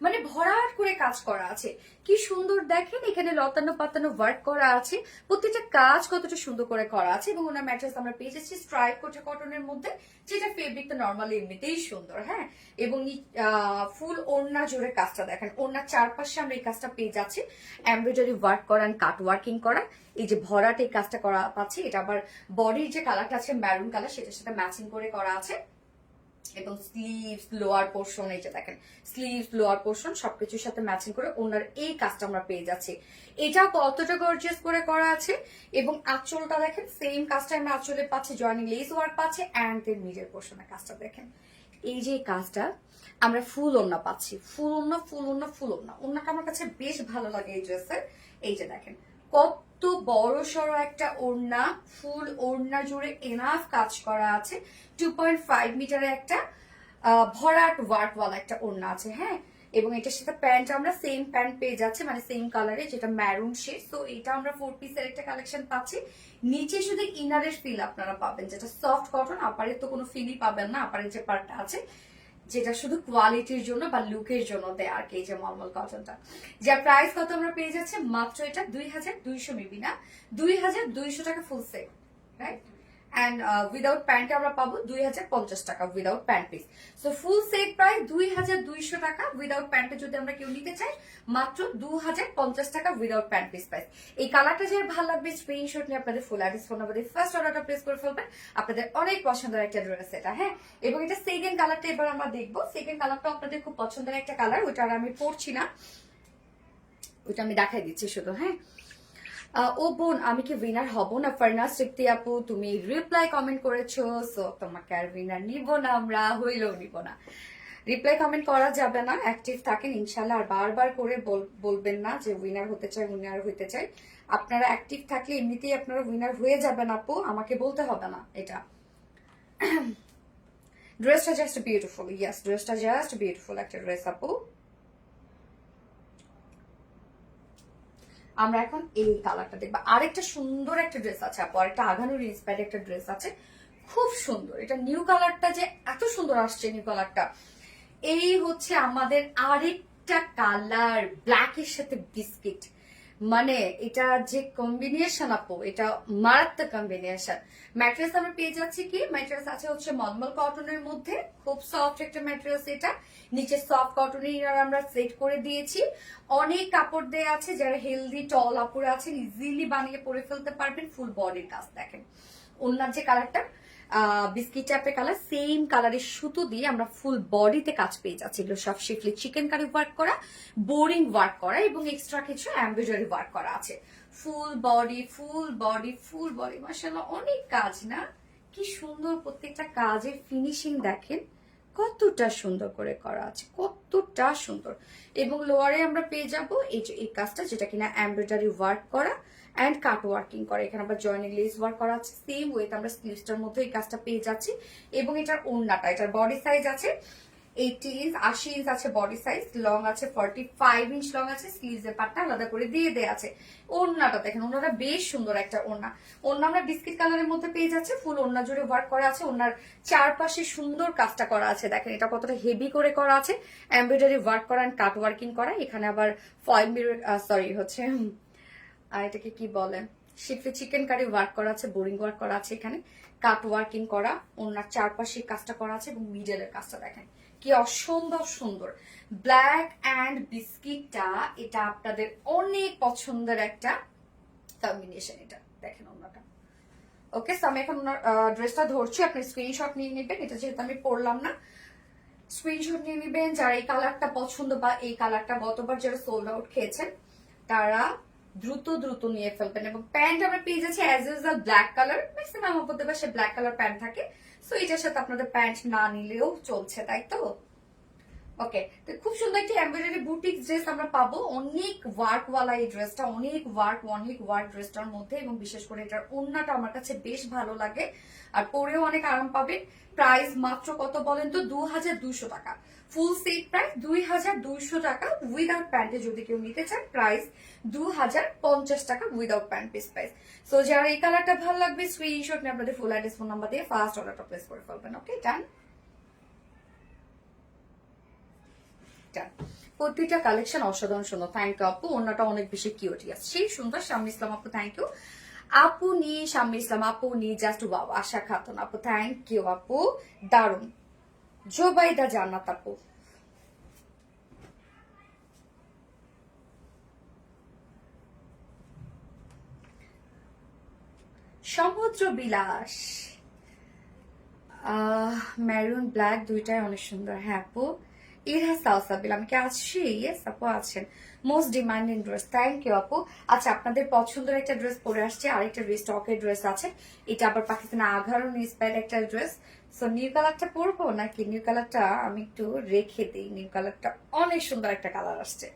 মানে ভরাট করে কাজ করা আছে, কি সুন্দর দেখেন। এখানে লতানো পাতানো ওয়ার্ক করা আছে, প্রত্যেকটা কাজ কতটা সুন্দর করে করা আছে। এবং ওনার ম্যাট্রেস আমরা পেয়ে যাচ্ছি স্ট্রাইপ কোটা কটনের মধ্যে, যেটা ফেব্রিক তো নর্মালি এমনিতেই সুন্দর। হ্যাঁ, এবং ফুল ওড়না জুড়ে কাজটা দেখেন, ওড়নার চারপাশে আমরা এই কাজটা পেয়ে যাচ্ছি এমব্রয়ডারি ওয়ার্ক করা, কাট ওয়ার্কিং করা, এই যে ভরাট এই কাজটা করা পাচ্ছি। এটা আবার বডির যে কালারটা আছে ম্যারুন কালার, সেটার সাথে ম্যাচিং করে করা আছে। এবং স্লিভস লোয়ার পোর্শন, এই যে দেখেন স্লিভস লোয়ার পোর্শন সবকিছুর সাথে ম্যাচিং করে ওনার এই কাজটা আমরা পেয়ে যাচ্ছি। এটা কতটা গর্জিয়াস করে করা আছে। এবং আঁচলটা দেখেন, সেম কাজটা আমরা আঁচলে পাচ্ছি, জয়েনিং লেস ওয়ার্ক পাচ্ছে, অ্যান্ড এর মিডল পোর্শনের কাজটা দেখেন। এই যে কাজটা আমরা ফুল ওড়না পাচ্ছি, ফুল ওড়না ফুল ওড়না ফুল ওড়না। ওড়নাটা আমার কাছে বেশ ভালো লাগে এই ড্রেসের। এই যে দেখেন কত বড় সড়ো একটা ওড়না, ফুল ওড়না জুড়ে এনাফ কাজ করা আছে। 2.5 মিটারের একটা ভরাট ওয়ার্কওয়ালা একটা ওড়না আছে। হ্যাঁ, এবং এটার সাথে প্যান্ট আমরা সেম প্যান্ট পেয়ে যাচ্ছে, মানে সেম কালারে, যেটা ম্যারুন শেড। তো এটা আমরা 4 পিসের একটা কালেকশন পাচ্ছি। নিচে শুধু ইনারের ফিল আপনারা পাবেন, যেটা সফট কটন, আপারের তো কোনো ফিলই পাবেন না। আপারের যে পার্টটা আছে যেটা শুধু কোয়ালিটির জন্য বা লুকের জন্য দেয় আর কি, যে মলমল কটনটা, যার প্রাইস কত আমরা পেয়ে যাচ্ছে মাত্র এটা 2200, মেবি না 2200 টাকা full set, right. And without pant আমরা পাবো 2050 টাকা without pant piece. So full set প্রায় 2200 টাকা, উইদাউট প্যান্টে যদি আমরা কেউ নিতে চাই মাত্র 2050 টাকা উইদাউট প্যান্ট পিস প্রাইস। এই কালারটা যে ভালো লাগবে, স্ক্রিনশট নিয়ে আপনাদের ফুল অ্যাড্রেস ফোন নাম্বার দিয়ে ফার্স্ট অর্ডারটা প্লেস করে ফেলবেন। আপনাদের অনেক পছন্দের একটা ড্রেস এটা। হ্যাঁ, এবং এটা সেকেন্ড কালারটা এবার আমরা দেখবো। সেকেন্ড কালারটা আপনাদের খুব পছন্দের একটা কালার, ওইটা আর আমি পড়ছি না, ওইটা আমি দেখাই দিচ্ছি শুধু। হ্যাঁ, ও বোন আমি কি উইনার হব না? ফারনাস তৃপ্তি আপু তুমি রিপ্লাই কমেন্ট করেছো, সো তোমাকে আর উইনার নিব না, আমরা হইলেও নিব না। রিপ্লাই কমেন্ট করা যাবে না, অ্যাক্টিভ থাকেন ইনশাল্লাহ। আর বারবার করে বলবেন না যে উইনার হতে চাই উইনার হইতে চাই। আপনারা অ্যাক্টিভ থাকলে এমনিতেই আপনারা উইনার হয়ে যাবেন আপু, আমাকে বলতে হবে না এটা। ড্রেসটা জাস্ট বিউটিফুল, ইয়েস ড্রেসটা জাস্ট বিউটিফুল একটা ড্রেস আপু। আমরা এখন এই কালারটা দেখবো। আরেকটা সুন্দর একটা ড্রেস আছে আপু, আরেকটা আঘানুর ইন্সপায়ার্ড একটা ড্রেস আছে, খুব সুন্দর। এটা নিউ কালারটা যে এত সুন্দর আসছে, নিউ কালারটা এই হচ্ছে আমাদের আরেকটা কালার, ব্ল্যাকের সাথে বিস্কিট, মানে এটা যে কম্বিনেশন আপু, এটা মারাত্মক কম্বিনেশন। ম্যাট্রেস আমরা পেয়ে যাচ্ছি কি, ম্যাট্রেস আছে হচ্ছে মলমল কটনের মধ্যে, খুব সফট একটা ম্যাট্রেস এটা। নিচে সফট কটনের ইনার আমরা সেট করে দিয়েছি, অনেক কাপড় দেয়া আছে, যারা হেলদি টল আপুরা আছেন ইজিলি বানিয়ে পরে ফেলতে পারবেন। ফুল বডির কাজ দেখেন, ওনার যে কালারটা বিস্কিট টাইপের কালার, সেম কালারের সুতো দিয়ে আমরা ফুল বডিতে কাজ পেয়ে যাচ্ছি। এগুলো সব শিফলি চিকেন কারি ওয়ার্ক করা, বোরিং ওয়ার্ক করা, এবং এক্সট্রা কিছু এমব্রয়ডারি ওয়ার্ক করা আছে। ফুল body full body full body, মাশাআল্লাহ অনেক কাজ না, কি সুন্দর প্রত্যেকটা কাজের ফিনিশিং দেখেন কতটা সুন্দর করে করা আছে, কতটা সুন্দর। এবং লোয়ারে আমরা পেয়ে যাব এই যে এই কাজটা, যেটা কিনা এমব্রয়ডারি ওয়ার্ক করা অ্যান্ড কাট ওয়ার্কিং করা। এখানে আবার জয়েনিং লেস ওয়ার্ক করা আছে, সেম ওয়েতে আমরা স্লিভসটার মধ্যে এই কাজটা পেয়ে যাচ্ছি। এবং এটার ওড়নাটা, এটার বডি সাইজ আছে 80 ইঞ্চ, 80 ইঞ্চ আছে বডি সাইজ, লং আছে 45 ইঞ্চ লং আছে, স্লিভস এর পাটটা আলাদা করে দিয়ে দেয়া আছে। ওড়নাটা দেখেন, ওড়নাটা বেশ সুন্দর একটা ওড়না। ওড়না আমরা বিস্কিট কালারের মধ্যে পেয়ে যাচ্ছে, ফুল ওড়না জুড়ে ওয়ার্ক করা আছে, ওড়নার চারপাশে সুন্দর কাজটা করা আছে। দেখেন এটা কতটা হেভি করে করা আছে, এমব্রয়ডারি ওয়ার্ক করা অ্যান্ড কাট ওয়ার্কিং করা। এখানে আবার ফয়েল মিরর, সরি হচ্ছে এটাকে কি বলে, শিফলি চিকেন কারি ওয়ার্ক করা আছে, বোরিং ওয়ার্ক করা আছে, এখানে কাট ওয়ার্কিং করা, ওনার চারপাশে কাজটা করা আছে, এবং মিডলের কাজটা দেখেন কি অসম্ভব সুন্দর। ব্ল্যাক অ্যান্ড বিস্কিটটা এটা আপনাদের অনেক পছন্দের একটা কম্বিনেশন, এটা দেখেন ওনাটা। ওকে, আমি এখন ওনার ড্রেসটা ধরছি, আপনি স্ক্রিনশট নিয়ে নেবেন, এটা যেহেতু আমি পরলাম না, স্ক্রিনশট নিয়ে নেবেন। যারা এই কালারটা পছন্দ বা এই কালারটা গতবার যারা সোল্ড আউট খেয়েছেন তারা দ্রুত দ্রুত নিয়ে ফেলবেন। এবং প্যান্ট আমরা পেয়ে যাচ্ছি as usual black colour, maximum আপনাদের বাসায় ব্ল্যাক কালার প্যান্ট থাকে, সো এটার সাথে আপনাদের প্যান্ট না নিলেও চলছে, তাই তো? ওকে, তো খুব সুন্দর একটি এমব্রয়ডারি বুটিক ড্রেস আমরা পাবো, অনেক ওয়ার্কওয়ালা এই ড্রেসটা, অনেক ওয়ার্ক ড্রেসটার মধ্যে, এবং বিশেষ করে এটার ওড়নাটা আমার কাছে বেশ ভালো লাগে আর পরেও অনেক আরাম পাবে। প্রাইস মাত্র কত বলেন তো? 2200 টাকা। ফুল সেট প্রাইস 2200 টাকা উইদাউট প্যান্টে যদি কেউ নিতে চান, প্রাইস 2050 টাকা without pant piece price. So যারা এই কালারটা ভালো লাগবে স্ক্রিনশট নিয়ে আপনাদের ফুল অ্যাড্রেস ফোন নাম্বার দিয়ে ফার্স্ট অর্ডারটা প্লেস করে ফেলবেন। ওকে, ডান। প্রতিটা কালেকশন অসাধারণ সুন্দর। থ্যাংক ইউ আপু, ওনাটা অনেক বেশি কিউটি আছে, সেই সুন্দর। শাম্মী ইসলাম আপু থ্যাংক ইউ। আপু নি শাম্মী ইসলাম আপু নি জাস্ট ওয়াও। আশা খাতুন আপু থ্যাংক ইউ আপু, দারুন। জোবাইদা জান্নাত আপু, সমুদ্র বিলাস, মেরুন ব্ল্যাক দুইটাই অনেক সুন্দর। হ্যাঁ আপু, ইরহা সালসাবিল, আমি কি আছি? ইয়েস আপু আছেন। Most demanding dress, thank you আপু। আচ্ছা, আপনাদের পছন্দের একটা ড্রেস পরে আসছে, আরেকটা স্টকের ড্রেস আছে, এটা আবার পাকিস্তানি আঘারও ইন্সপায়ার্ড একটা ড্রেস। সো নিউ কালারটা পরবো নাকি? নিউ কালারটা আমি একটু রেখে দিই, নিউ কালারটা অনেক সুন্দর একটা কালার আসছে।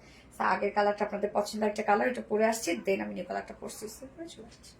আগের কালারটা আপনাদের পছন্দের একটা কালার, এটা পরে আসছে, দেন আমি নিউ কালারটা পরছি, চলে আসছি।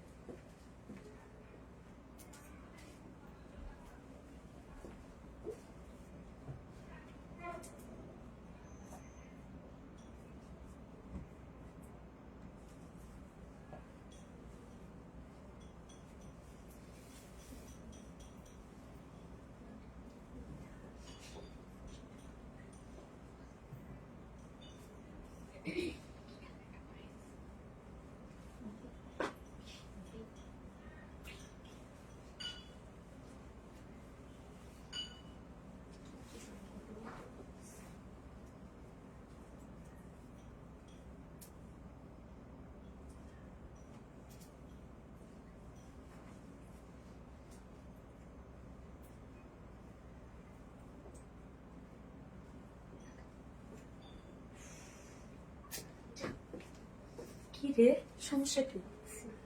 কি রে, সমস্যা কি?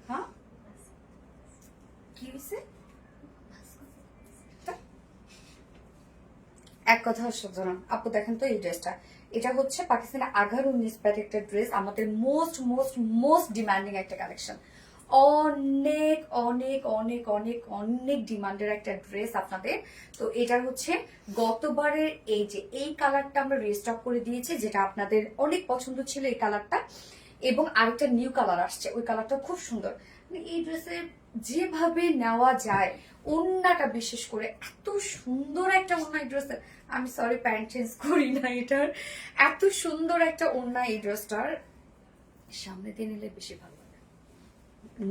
হ্যাঁ, কি হয়েছে? এক কথা জানান আপু, দেখেন তো এই ড্রেসটা, এটা হচ্ছে পাকিস্তানের আঘার 19 প্যাট একটা ড্রেস, আমাদের মোস্ট মোস্ট মোস্ট ডিমান্ডিং একটা কালেকশন। অনেক অনেক অনেক অনেক অনেক ডিমান্ডের একটা ড্রেস আপনাদের। তো এটার হচ্ছে গতবারের এই যে এই কালারটা আমরা রিস্টক করে দিয়েছি, যেটা আপনাদের অনেক পছন্দ ছিল এই কালারটা, এবং আরেকটা নিউ কালার আসছে, ওই কালারটা খুব সুন্দর। মানে এই ড্রেসের যেভাবে নেওয়া যায়, ওড়নাটা বিশেষ করে এত সুন্দর একটা ওড়না এই ড্রেসের, আমি সরি প্যান্ট চেঞ্জ করি না, এটার এত সুন্দর একটা ওড়না এই ড্রেসটার, সামনে দিয়ে নিলে বেশি ভালো লাগে।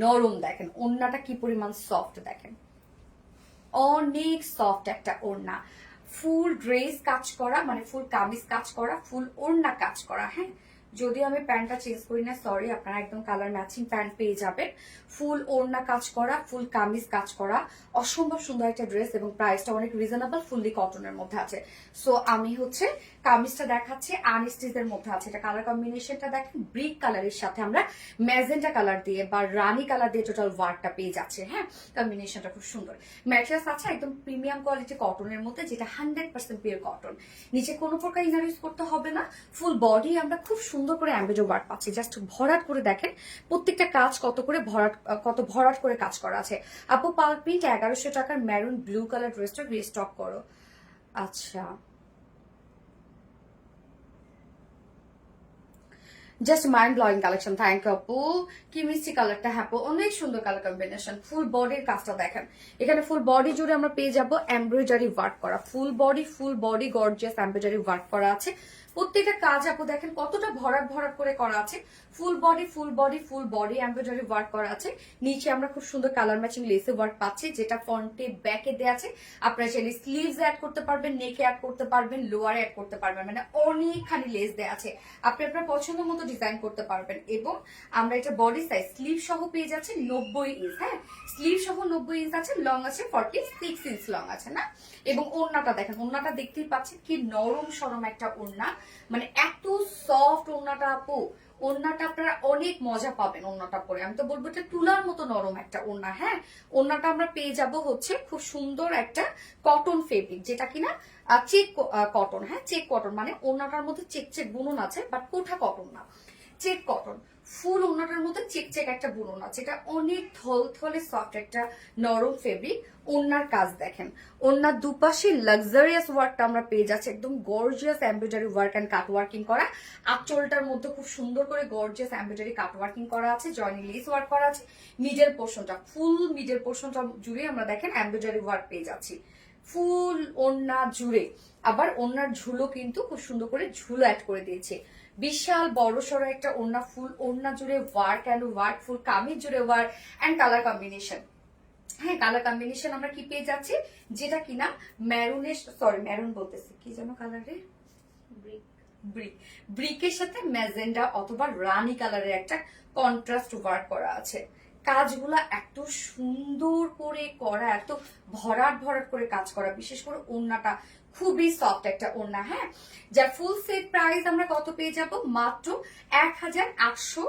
নরম দেখেন ওড়নাটা কি পরিমাণ সফট, দেখেন অনেক সফট একটা ওড়না, ফুল ড্রেস কাজ করা, মানে ফুল কামিজ কাজ করা, ফুল ওড়না কাজ করা। হ্যাঁ, যদিও আমি প্যান্টটা চেঞ্জ করি না, সরি, আপনারা একদম কালার ম্যাচিং প্যান্ট পেয়ে যাবেন। ফুল ওড়না কাজ করা, ফুল কামিজ কাজ করা, অসম্ভব সুন্দর একটা ড্রেস, এবং প্রাইসটা অনেক রিজনেবল, ফুললি কটনের মধ্যে আছে। সো আমি হচ্ছে কামিজটা দেখাচ্ছি, আনস্টিচের মধ্যে আছে, এটা কালার কম্বিনেশনটা দেখেন, ব্রিক কালারের সাথে আমরা ম্যাজেন্টা কালার দিয়ে বা রানী কালার দিয়ে টোটাল ওয়ার্কটা পেয়ে যাচ্ছে। হ্যাঁ, কম্বিনেশনটা খুব সুন্দর। ম্যাট্রেস আছে একদম প্রিমিয়াম কোয়ালিটি কটনের মধ্যে, যেটা 100% পিওর কটন, নিচে কোনো প্রকার ইনার ইউজ করতে হবে না। ফুল বডি আমরা খুব সুন্দর করে এমব্রয়ডারি ওয়ার্ক পাচ্ছি, জাস্ট ভরাট করে দেখেন প্রত্যেকটা কাজ কত করে ভরাট করে কাজ করা আছে। আপু পাল প্রিন্ট 1100 টাকার মেরুন ব্লু কালার ড্রেসটা রিস্টক করো। আচ্ছা, just mind blowing collection, thank you আপু। কি মিষ্টি কালারটা, হ্যাঁ অনেক সুন্দর কালার কম্বিনেশন। ফুল বডির কাজটা দেখেন, এখানে ফুল বডি জুড়ে আমরা পেয়ে যাবো এমব্রয়ডারি ওয়ার্ক করা, full body gorgeous embroidery work করা আছে। প্রত্যেকটা কাজ আপু দেখেন কতটা ভরাট ভরাট করে করা আছে, ফুল বডি এমব্রয়ডারি ওয়ার্ক করা আছে। নিচে আমরা খুব সুন্দর কালার ম্যাচিং লেসে ওয়ার্ক পাচ্ছি, যেটা ফ্রন্টে ব্যাকে দেওয়া আছে। আপনারা চাইলে স্লিভস অ্যাড করতে পারবেন, নেকে অ্যাড করতে পারবেন, লোয়ারে অ্যাড করতে পারবেন, মানে অনেকখানি লেস দেওয়া আছে, আপনি আপনার পছন্দ মতো ডিজাইন করতে পারবেন। এবং আমরা এটা বডি সাইজ স্লিভ সহ পেয়ে যাচ্ছি 90 ইঞ্চ। হ্যাঁ, স্লিভ সহ 90 ইঞ্চ আছে, লং আছে 46 ইঞ্চ লং আছে না। এবং ওড়নাটা দেখেন, ওড়নাটা দেখতেই পাচ্ছেন কি নরম সরম একটা ওড়না, মানে এত সফট ওড়নাটা আপু, ওড়নাটা আপনারা অনেক মজা পাবেন ওড়নাটা পরে। আমি তো বলবো এটা তুলার মতো নরম একটা ওড়না। হ্যাঁ, ওড়নাটা আমরা পেয়ে যাব হচ্ছে খুব সুন্দর একটা কটন ফেব্রিক, যেটা কিনা চেক কটন। হ্যাঁ, চেক কটন মানে ওড়নাটার মধ্যে চেক চেক বুনন আছে, বাট কোঠা কটন না, চেক কটন। ফুল ওড়নাটার মধ্যে চেক চেক একটা বুনন আছে, এটা অনেক থলথলে সফট একটা নরম ফেব্রিক। ওড়নার কাজ দেখেন, ওড়নার দুপাশে লাক্সারিয়াস ওয়ার্কটা আমরা পেয়ে যাচ্ছি, একদম gorgeous embroidery work and cut working করা। আঁচলটার মধ্যে খুব সুন্দর করে গর্জিয়াস এমব্রয়ডারি কাট ওয়ার্কিং করা আছে, জয়নি লেস ওয়ার্ক করা আছে। মিডল পোর্শনটা, ফুল মিডল পোর্শনটা জুড়ে আমরা দেখেন এমব্রয়ডারি ওয়ার্ক পেয়ে যাচ্ছি ফুল ওড়না জুড়ে। আবার ওড়নার ঝুলো কিন্তু খুব সুন্দর করে ঝুলো অ্যাড করে দিয়েছে, বিশাল বড় সড়ো একটা ওড়না, ফুল ওড়না জুড়ে ওয়ার্ক অ্যান্ড ওয়ার্ক, ফুল কামিজ জুড়ে ওয়ার্ক অ্যান্ড কালার কম্বিনেশন। হ্যাঁ, কালার কম্বিনেশন আমরা কি পেয়ে যাচ্ছি, যেটা কিনা ম্যারুনের, সরি ম্যারুন বলতেছি, কি যেন কালারে, ব্রিক, ব্রিকের সাথে ম্যাজেন্ডা অথবা রানী কালারের একটা কন্ট্রাস্ট ওয়ার্ক করা আছে। কাজগুলা এত সুন্দর করে করা, এত ভরাট ভরাট করে কাজ করা, বিশেষ করে ওড়নাটা খুবই সফট একটা ওড়না। হ্যাঁ, যার ফুল সেট প্রাইস আমরা কত পেয়ে যাব, মাত্র 1800,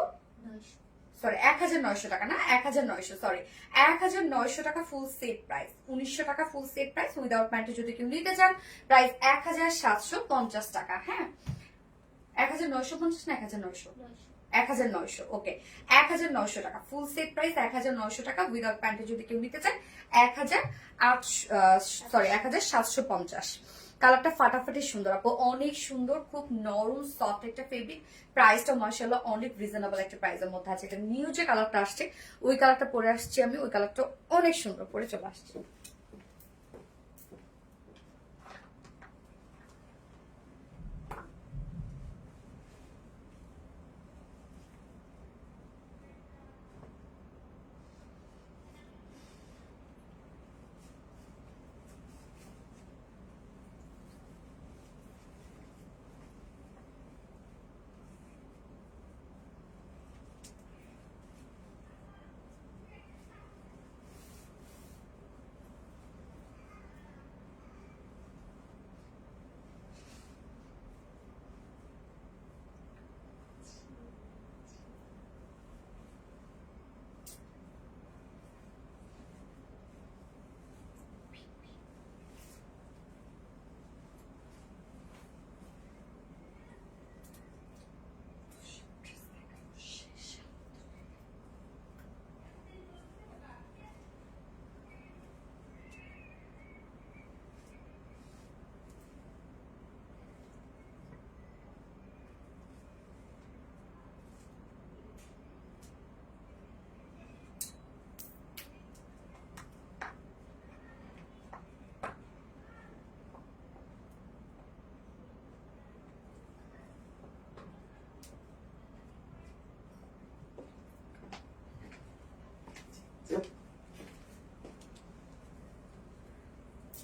সরি 1900 টাকা না, 1900, সরি 1900 টাকা ফুল সেট প্রাইস। 1900 টাকা ফুল সেট প্রাইস, উইদাউট প্যান্টে যদি কেউ নিতে চান প্রাইস 1750 টাকা। হ্যাঁ, 1950 না 1900, 1900, ওকে 1900 টাকা ফুল সেট প্রাইস, 1900 টাকা উইদাউট প্যান্টে যদি কেউ নিতে চান 1750। কালারটা ফাটাফাটি সুন্দর আপু, অনেক সুন্দর, খুব নরম সফট একটা ফেব্রিক। প্রাইসটা মাশাআল্লাহ অনেক রিজনেবল একটা প্রাইসের মধ্যে আছে। এটা নিউ যে কালারটা আসছে ওই কালারটা পরে আসছি আমি, ওই কালারটা অনেক সুন্দর পরে চলে আসছে।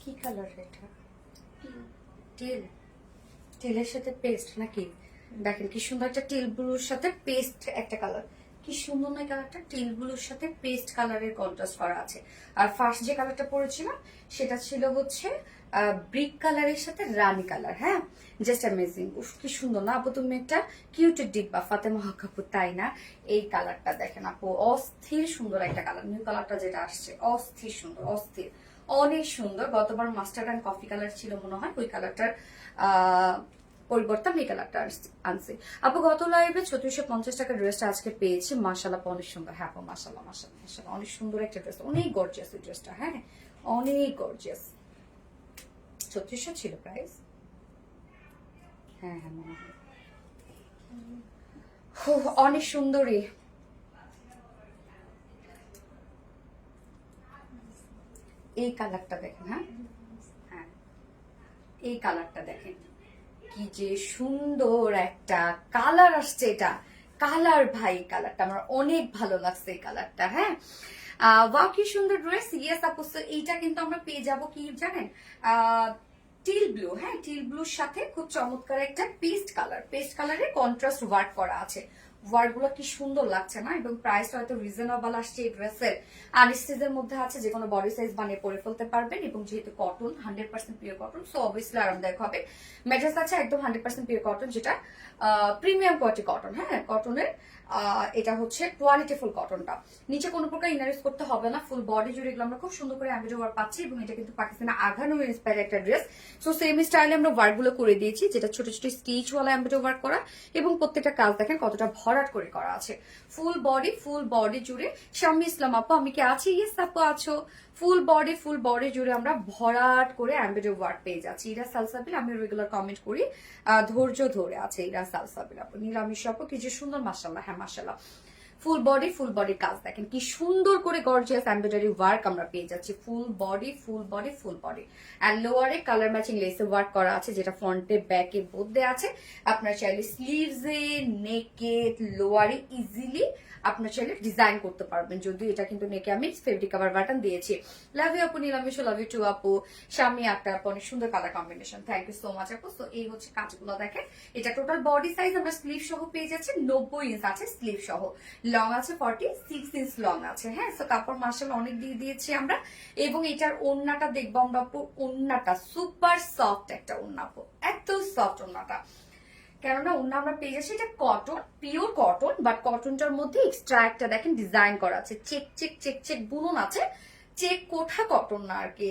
কি কালার এটা, টিল, টিলের সাথে পেস্ট নাকি, দেখেন কি সুন্দর একটা টিল ব্লুর সাথে পেস্ট একটা কালার, কি সুন্দর না কালারটা, টিল ব্লুর সাথে পেস্ট কালারের কন্ট্রাস্ট করা আছে। আর ফার্স্ট যে কালারটা পরেছিলাম সেটা ছিল হচ্ছে ব্রিক কালারের সাথে রানী কালার। হ্যাঁ, জাস্ট অ্যামেজিং, কি সুন্দর না আপু, তুমি একটা কিউটের ডিব্বা ফাতেমা হক আপু, তাই না? এই কালারটা দেখেন আপু, অস্থির সুন্দর একটা কালার, নিউ কালারটা যেটা আসছে অস্থির সুন্দর, অস্থির অনেক সুন্দর। গতবার মাস্টার্ড অ্যান্ড কফি কালার ছিল মনে হয়, ওই কালারটার পরিবর্তে আমি এই কালারটা আনছি আপু। গত লাইভে 3650 টাকার ড্রেসটা আজকে পেয়েছি, মাশাআল্লাহ অনেক সুন্দর। হ্যাঁ আপু, মাশাআল্লাহ মাশাআল্লাহ মাশাআল্লাহ, অনেক সুন্দর একটা ড্রেস, অনেক গর্জিয়াস এই ড্রেসটা। হ্যাঁ, অনেক গর্জিয়াস। 3600 ছিল প্রাইস, হ্যাঁ হ্যাঁ মনে হয়। অনেক সুন্দরী, এই কালারটা দেখেন। হ্যাঁ হ্যাঁ, এই কালারটা দেখেন, কি যে সুন্দর একটা কালার আসছে, এটা কালার ভাই, কালারটা আমার অনেক ভালো লাগছে এই কালারটা। হ্যাঁ, ওয়াও কি সুন্দর ড্রেস। ইয়েস আপু, এইটা কিন্তু আমরা পেয়ে যাব কি জানেন, টিল ব্লু। হ্যাঁ, টিল ব্লুর সাথে খুব চমৎকার একটা পেস্ট কালার, পেস্ট কালারের কন্ট্রাস্ট ওয়ার্ক করা আছে, ওয়ার্কগুলো কি সুন্দর লাগছে না, এবং প্রাইসটা হয়তো রিজনেবল আসছে এই ড্রেসের। আনস্টিচের মধ্যে আছে, যে কোনো বডি সাইজ বানিয়ে পরে ফেলতে পারবেন, এবং যেহেতু cotton 100% pure cotton, so obviously আরামদায়ক হবে। ম্যাট্রেস আছে একদম 100% পিওর কটন, যেটা প্রিমিয়াম কোয়ালিটি কটন। হ্যাঁ, কটনের এটা হচ্ছে কোয়ালিটিফুল কটনটা। নিচে কোনো প্রকার ইনার ইউজ করতে হবে না, ফুল বডি জুড়ে এগুলো আমরা খুব সুন্দর করে এমব্রয়ডারি ওয়ার্ক পাচ্ছি, এবং এটা কিন্তু পাকিস্তানি আঘানো ইন্সপায়ার একটা ড্রেস। সো সেম স্টাইলে আমরা ওয়ার্ক গুলো করে দিয়েছি, যেটা ছোট ছোট স্টিচ ওয়ালা এমব্রয়ডারি ওয়ার্ক করা, এবং প্রত্যেকটা কাজ দেখেন কতটা ভরাট করে করা আছে। ফুল বডি জুড়ে। শাম্মী ইসলাম আপু, আমি কি আছি? ইয়েস আপু আছো। ফুল বডি জুড়ে আমরা ভরাট করে এমব্রয়ডারি ওয়ার্ক পেয়ে যাচ্ছি। এরা সালসাবিল, আমি রেগুলার কমেন্ট করি, ধৈর্য ধরে আছে এরা সালসাবিল আপু। নিরামিষ আপু, কি যে সুন্দর, মাশাআল্লাহ। হ্যাঁ মাশাআল্লাহ, ফুল বডি কাজ দেখেন কি সুন্দর করে গর্জিয়াস এমব্রয়ডারি ওয়ার্ক আমরা পেয়ে যাচ্ছি। ফুল বডি এন্ড লোয়ারে কালার ম্যাচিং লেসে ওয়ার্ক করা আছে, যেটা ফ্রন্টে ব্যাকে বোধে আছে। আপনার চাইলে স্লিভসে, নেকে, লোয়ারে ইজিলি আপনার চাইলে ডিজাইন করতে পারবেন, যদিও এটা কিন্তু নেকে আমি ফেব্রিক কভার বাটন দিয়েছি। লাভ ইউ আপু নীলামিশ, লাভ ইউ টু আপু। স্বামী একটা আপু, অনেক সুন্দর colour combination, thank you so much আপু। সো এই হচ্ছে কাজগুলো দেখেন। এটা টোটাল বডি সাইজ আমরা স্লিভ সহ পেয়ে যাচ্ছি 90 ইঞ্চ আছে স্লিভ সহ, লং আছে 46 ইঞ্চ লং আছে। হ্যাঁ, সো কাপড় মার্শাল অনেক দিয়ে দিয়েছি আমরা। এবং এটার ওড়নাটা দেখবো আমরা, ওড়নাটা সুপার সফট একটা ওড়না, এত সফট ওড়নাটা। কেননা ওড়না আমরা পেয়ে যাচ্ছি এটা কটন, পিওর কটন, বাট কটনটার মধ্যে এক্সট্রা একটা দেখেন ডিজাইন করা আছে, চেক বুনন আছে। চেক কোঠা কটন না আর কি,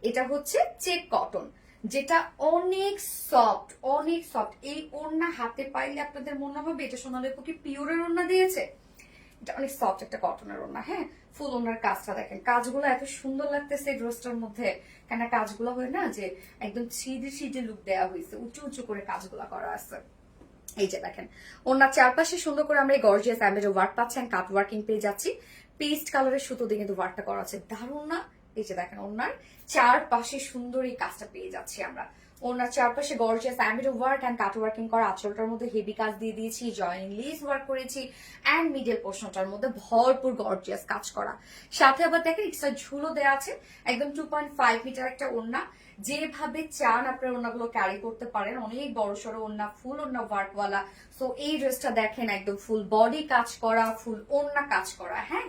এটা হচ্ছে চেক কটন, যেটা অনেক সফট। এই ওড়না হাতে পাইলে আপনাদের মনে হবে এটা সোনালী আপু কি পিওরের ওড়না দিয়েছে। এটা অনেক সফট একটা কটনের ওড়না। হ্যাঁ, ফুল ওড়নার কাজটা দেখেন, কাজগুলো এত সুন্দর লাগতেছে এই ড্রেসটার মধ্যে। কেন কাজগুলো হয় না যে একদম সিডি লুক দেওয়া হয়েছে, উঁচু করে কাজগুলো করা আছে। এই যে দেখেন, ওনার চারপাশে সুন্দর করে আমরা এই গর্জিয়াস এমব্রয়ডারি ওয়ার্ক পাচ্ছি, কাট ওয়ার্কিং পেয়ে যাচ্ছি। পেস্ট কালারের সুতো দিয়ে কিন্তু ওয়ার্কটা করা আছে, দারুণ না? এই যে দেখেন, ওনার চারপাশে সুন্দর এই কাজটা পেয়ে যাচ্ছি আমরা। ওনার চারপাশে gorgeous embroidery work and cut working করা, আঁচলটার মধ্যে হেভি কাজ দিয়ে দিয়েছি, জয়েন লেস ওয়ার্ক করেছি, এন্ড মিডল পোর্শনটার মধ্যে ভরপুর গর্জিয়াস কাজ করা। সাথে আবার দেখেন এক্সট্রা ঝুলো দেওয়া আছে, একদম 2.5 মিটার একটা ওড়না। যেভাবে চান আপনার ওড়নাগুলো ক্যারি করতে পারেন, অনেক বড় সড়ো ওড়না, ফুল ওড়না ওয়ার্কওয়ালা। সো এই ড্রেসটা দেখেন একদম ফুল বডি কাজ করা, ফুল ওড়না কাজ করা। হ্যাঁ,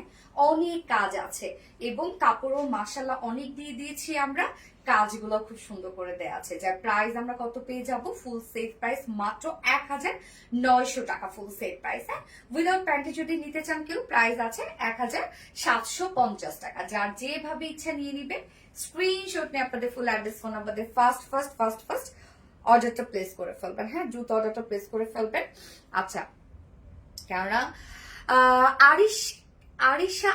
অনেক কাজ আছে, এবং কাপড়ও মাশাআল্লাহ অনেক দিয়ে দিয়েছি আমরা। কাজগুলো খুব সুন্দর করে দেয়া আছে, যার প্রাইস আমরা কত পেয়ে যাব, ফুল সেট প্রাইস মাত্র 1900 টাকা ফুল সেট প্রাইস। হ্যাঁ, উইদাউট প্যান্টি যদি নিতে চান কেউ, প্রাইস আছে 1750 টাকা। যার যেভাবে ইচ্ছা নিয়ে নিবেন, স্ক্রিনশট নিয়ে আপনাদের ফুল অ্যাড্রেস, ফোন নাম্বার দিয়ে ফার্স্ট অর্ডারটা প্লেস করে ফেলবেন। হ্যাঁ, দ্রুত অর্ডারটা প্লেস করে ফেলবেন। আচ্ছা, কেননা আরিশা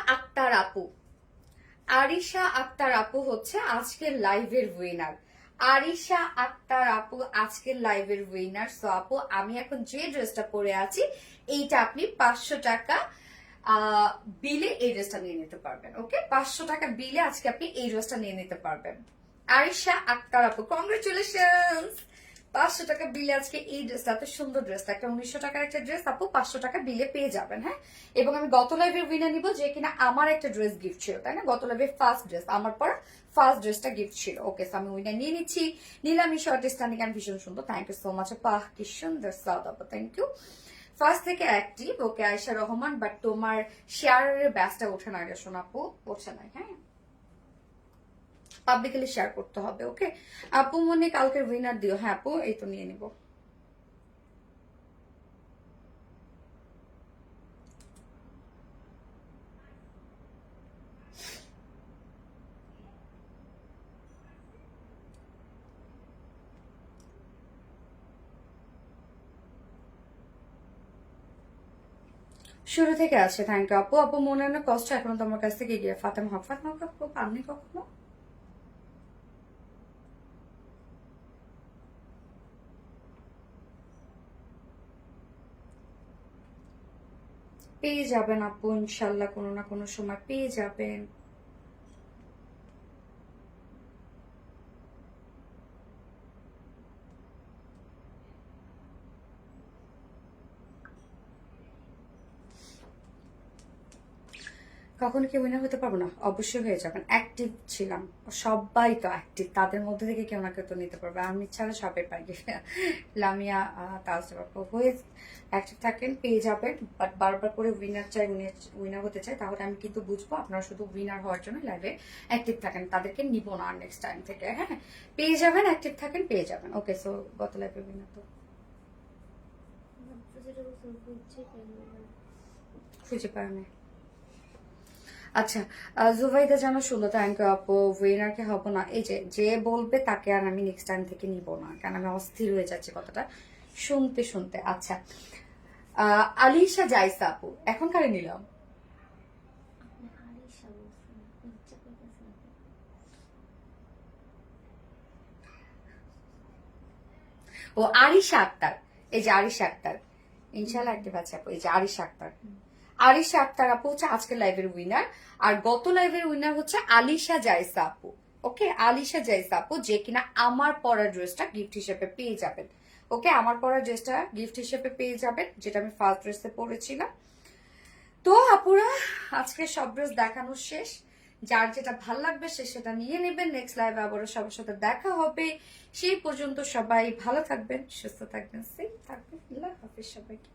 আক্তার আপু হচ্ছে আজকের লাইভের উইনার। আরিশা আক্তার আপু আজকের লাইভের উইনার। সো আপু, আমি এখন যে ড্রেসটা পরে আছি, এইটা আপনি 500 টাকা বিলে এই ড্রেসটা নিয়ে নিতে পারবেন। ওকে, 500 টাকা বিলে আজকে আপনি এই ড্রেসটা নিয়ে নিতে পারবেন। আরিশা আক্তার আপু, কংগ্রেচুলেশনস। 500 টাকা বিলে আজকে এই ড্রেসটা, এত সুন্দর ড্রেসটা, একটা 1900 টাকার একটা ড্রেস আপু 500 টাকা বিলে পেয়ে যাবেন। হ্যাঁ, এবং আমি গত লাইভের উইনার নিব, যে কিনা আমার একটা ড্রেস গিফট ছিল, তাই না? গত লাইভের ফার্স্ট ড্রেস, আমার পর ফার্স্ট ড্রেসটা গিফট ছিল। ওকে, সো আমি উইনার নিয়ে নিচ্ছি। নীলামি শর্ট স্ট্যান্ডিং এন্ড ভীষণ সুন্দর, থ্যাংক ইউ সো মাচ আপা, কি সুন্দর সাউথ আপা, থ্যাংক ইউ। ফার্স্ট থেকে active. Okay, Ayesha Rahman, but তোমার শেয়ারের ব্যাসটা ওঠে না রে সোনাপু, ওঠে না। হ্যাঁ, পাবলিকলি শেয়ার করতে হবে। ওকে আপু, মনে কালকের উইনার দিও। হ্যাঁ আপু, এই তো নিয়ে নিব। শুরু থেকে আছে, থ্যাংক ইউ আপু। আপু, মনে হয় কষ্ট এখনো তোমার কাছ থেকে গিয়ে ফাতেমা হক, ফাতেমা হক আপু পাননি কখনো? পেয়ে যাবেন আপু, ইনশাল্লাহ কোনো না কোনো সময় পেয়ে যাবেন। কখনো কি উইনার হতে পারবো না? অবশ্যই হয়ে যাবেন। অ্যাক্টিভ ছিলাম, সবাই তো অ্যাক্টিভ, তাদের মধ্যে থেকে কেউ না কেউ তো নিতে পারবে, আমি ছাড়া সবাই পাইবে। লামিয়া তাজরা হয়ে অ্যাক্টিভ থাকেন, পেয়ে যাবেন। বাট বারবার করে উইনার চাই, উইনার হতে চাই, তাহলে আমি কিন্তু বুঝবো আপনারা শুধু উইনার হওয়ার জন্য লাইভে অ্যাক্টিভ থাকেন, তাদেরকে নিব না আর নেক্সট টাইম থেকে। হ্যাঁ, পেয়ে যাবেন, অ্যাক্টিভ থাকেন, পেয়ে যাবেন। ওকে, সো গত লাইভে উইনার তো খুঁজে পাওয়া। আচ্ছা, জুবাইদা জানো শুনো, থ্যাংক ইউ আপু। উইনারকে হবো না, এই যে যে বলবে তাকে আর আমি নেক্সট টাইম থেকে নিব না, কারণ আমি অস্থির হয়ে যাচ্ছি কথাটা শুনতে শুনতে। আচ্ছা, আলিশা জাইসা আপু, এখন কারে নিলাম? ও আরিশা আক্তার, এই যে আরিশা আক্তার, ইনশাল্লাহ একটা বাচ্চা আপু, এই যে আরিশা আক্তার। আরিশা আক্তার আপু হচ্ছে আজকের লাইভের উইনার, আর গত লাইভের উইনার হচ্ছে আলিশা জাইসা আপু। ওকে, আলিশা জাইসা আপু, যে কিনা আমার পরা ড্রেসটা গিফট হিসেবে পেয়ে যাবেন। ওকে, আমার পরা ড্রেসটা গিফট হিসেবে পেয়ে যাবেন, যেটা আমি ফার্স্ট ড্রেসে পরেছিলাম। তো আপুরা, আজকে সব ড্রেস দেখানো শেষ, যার যেটা ভাল লাগবে সে সেটা নিয়ে নেবেন। নেক্সট লাইভে আবারও সবার সাথে দেখা হবে, সেই পর্যন্ত সবাই ভালো থাকবেন, সুস্থ থাকবেন, সেফ থাকবেন। আল্লাহ হাফেজ সবাইকে।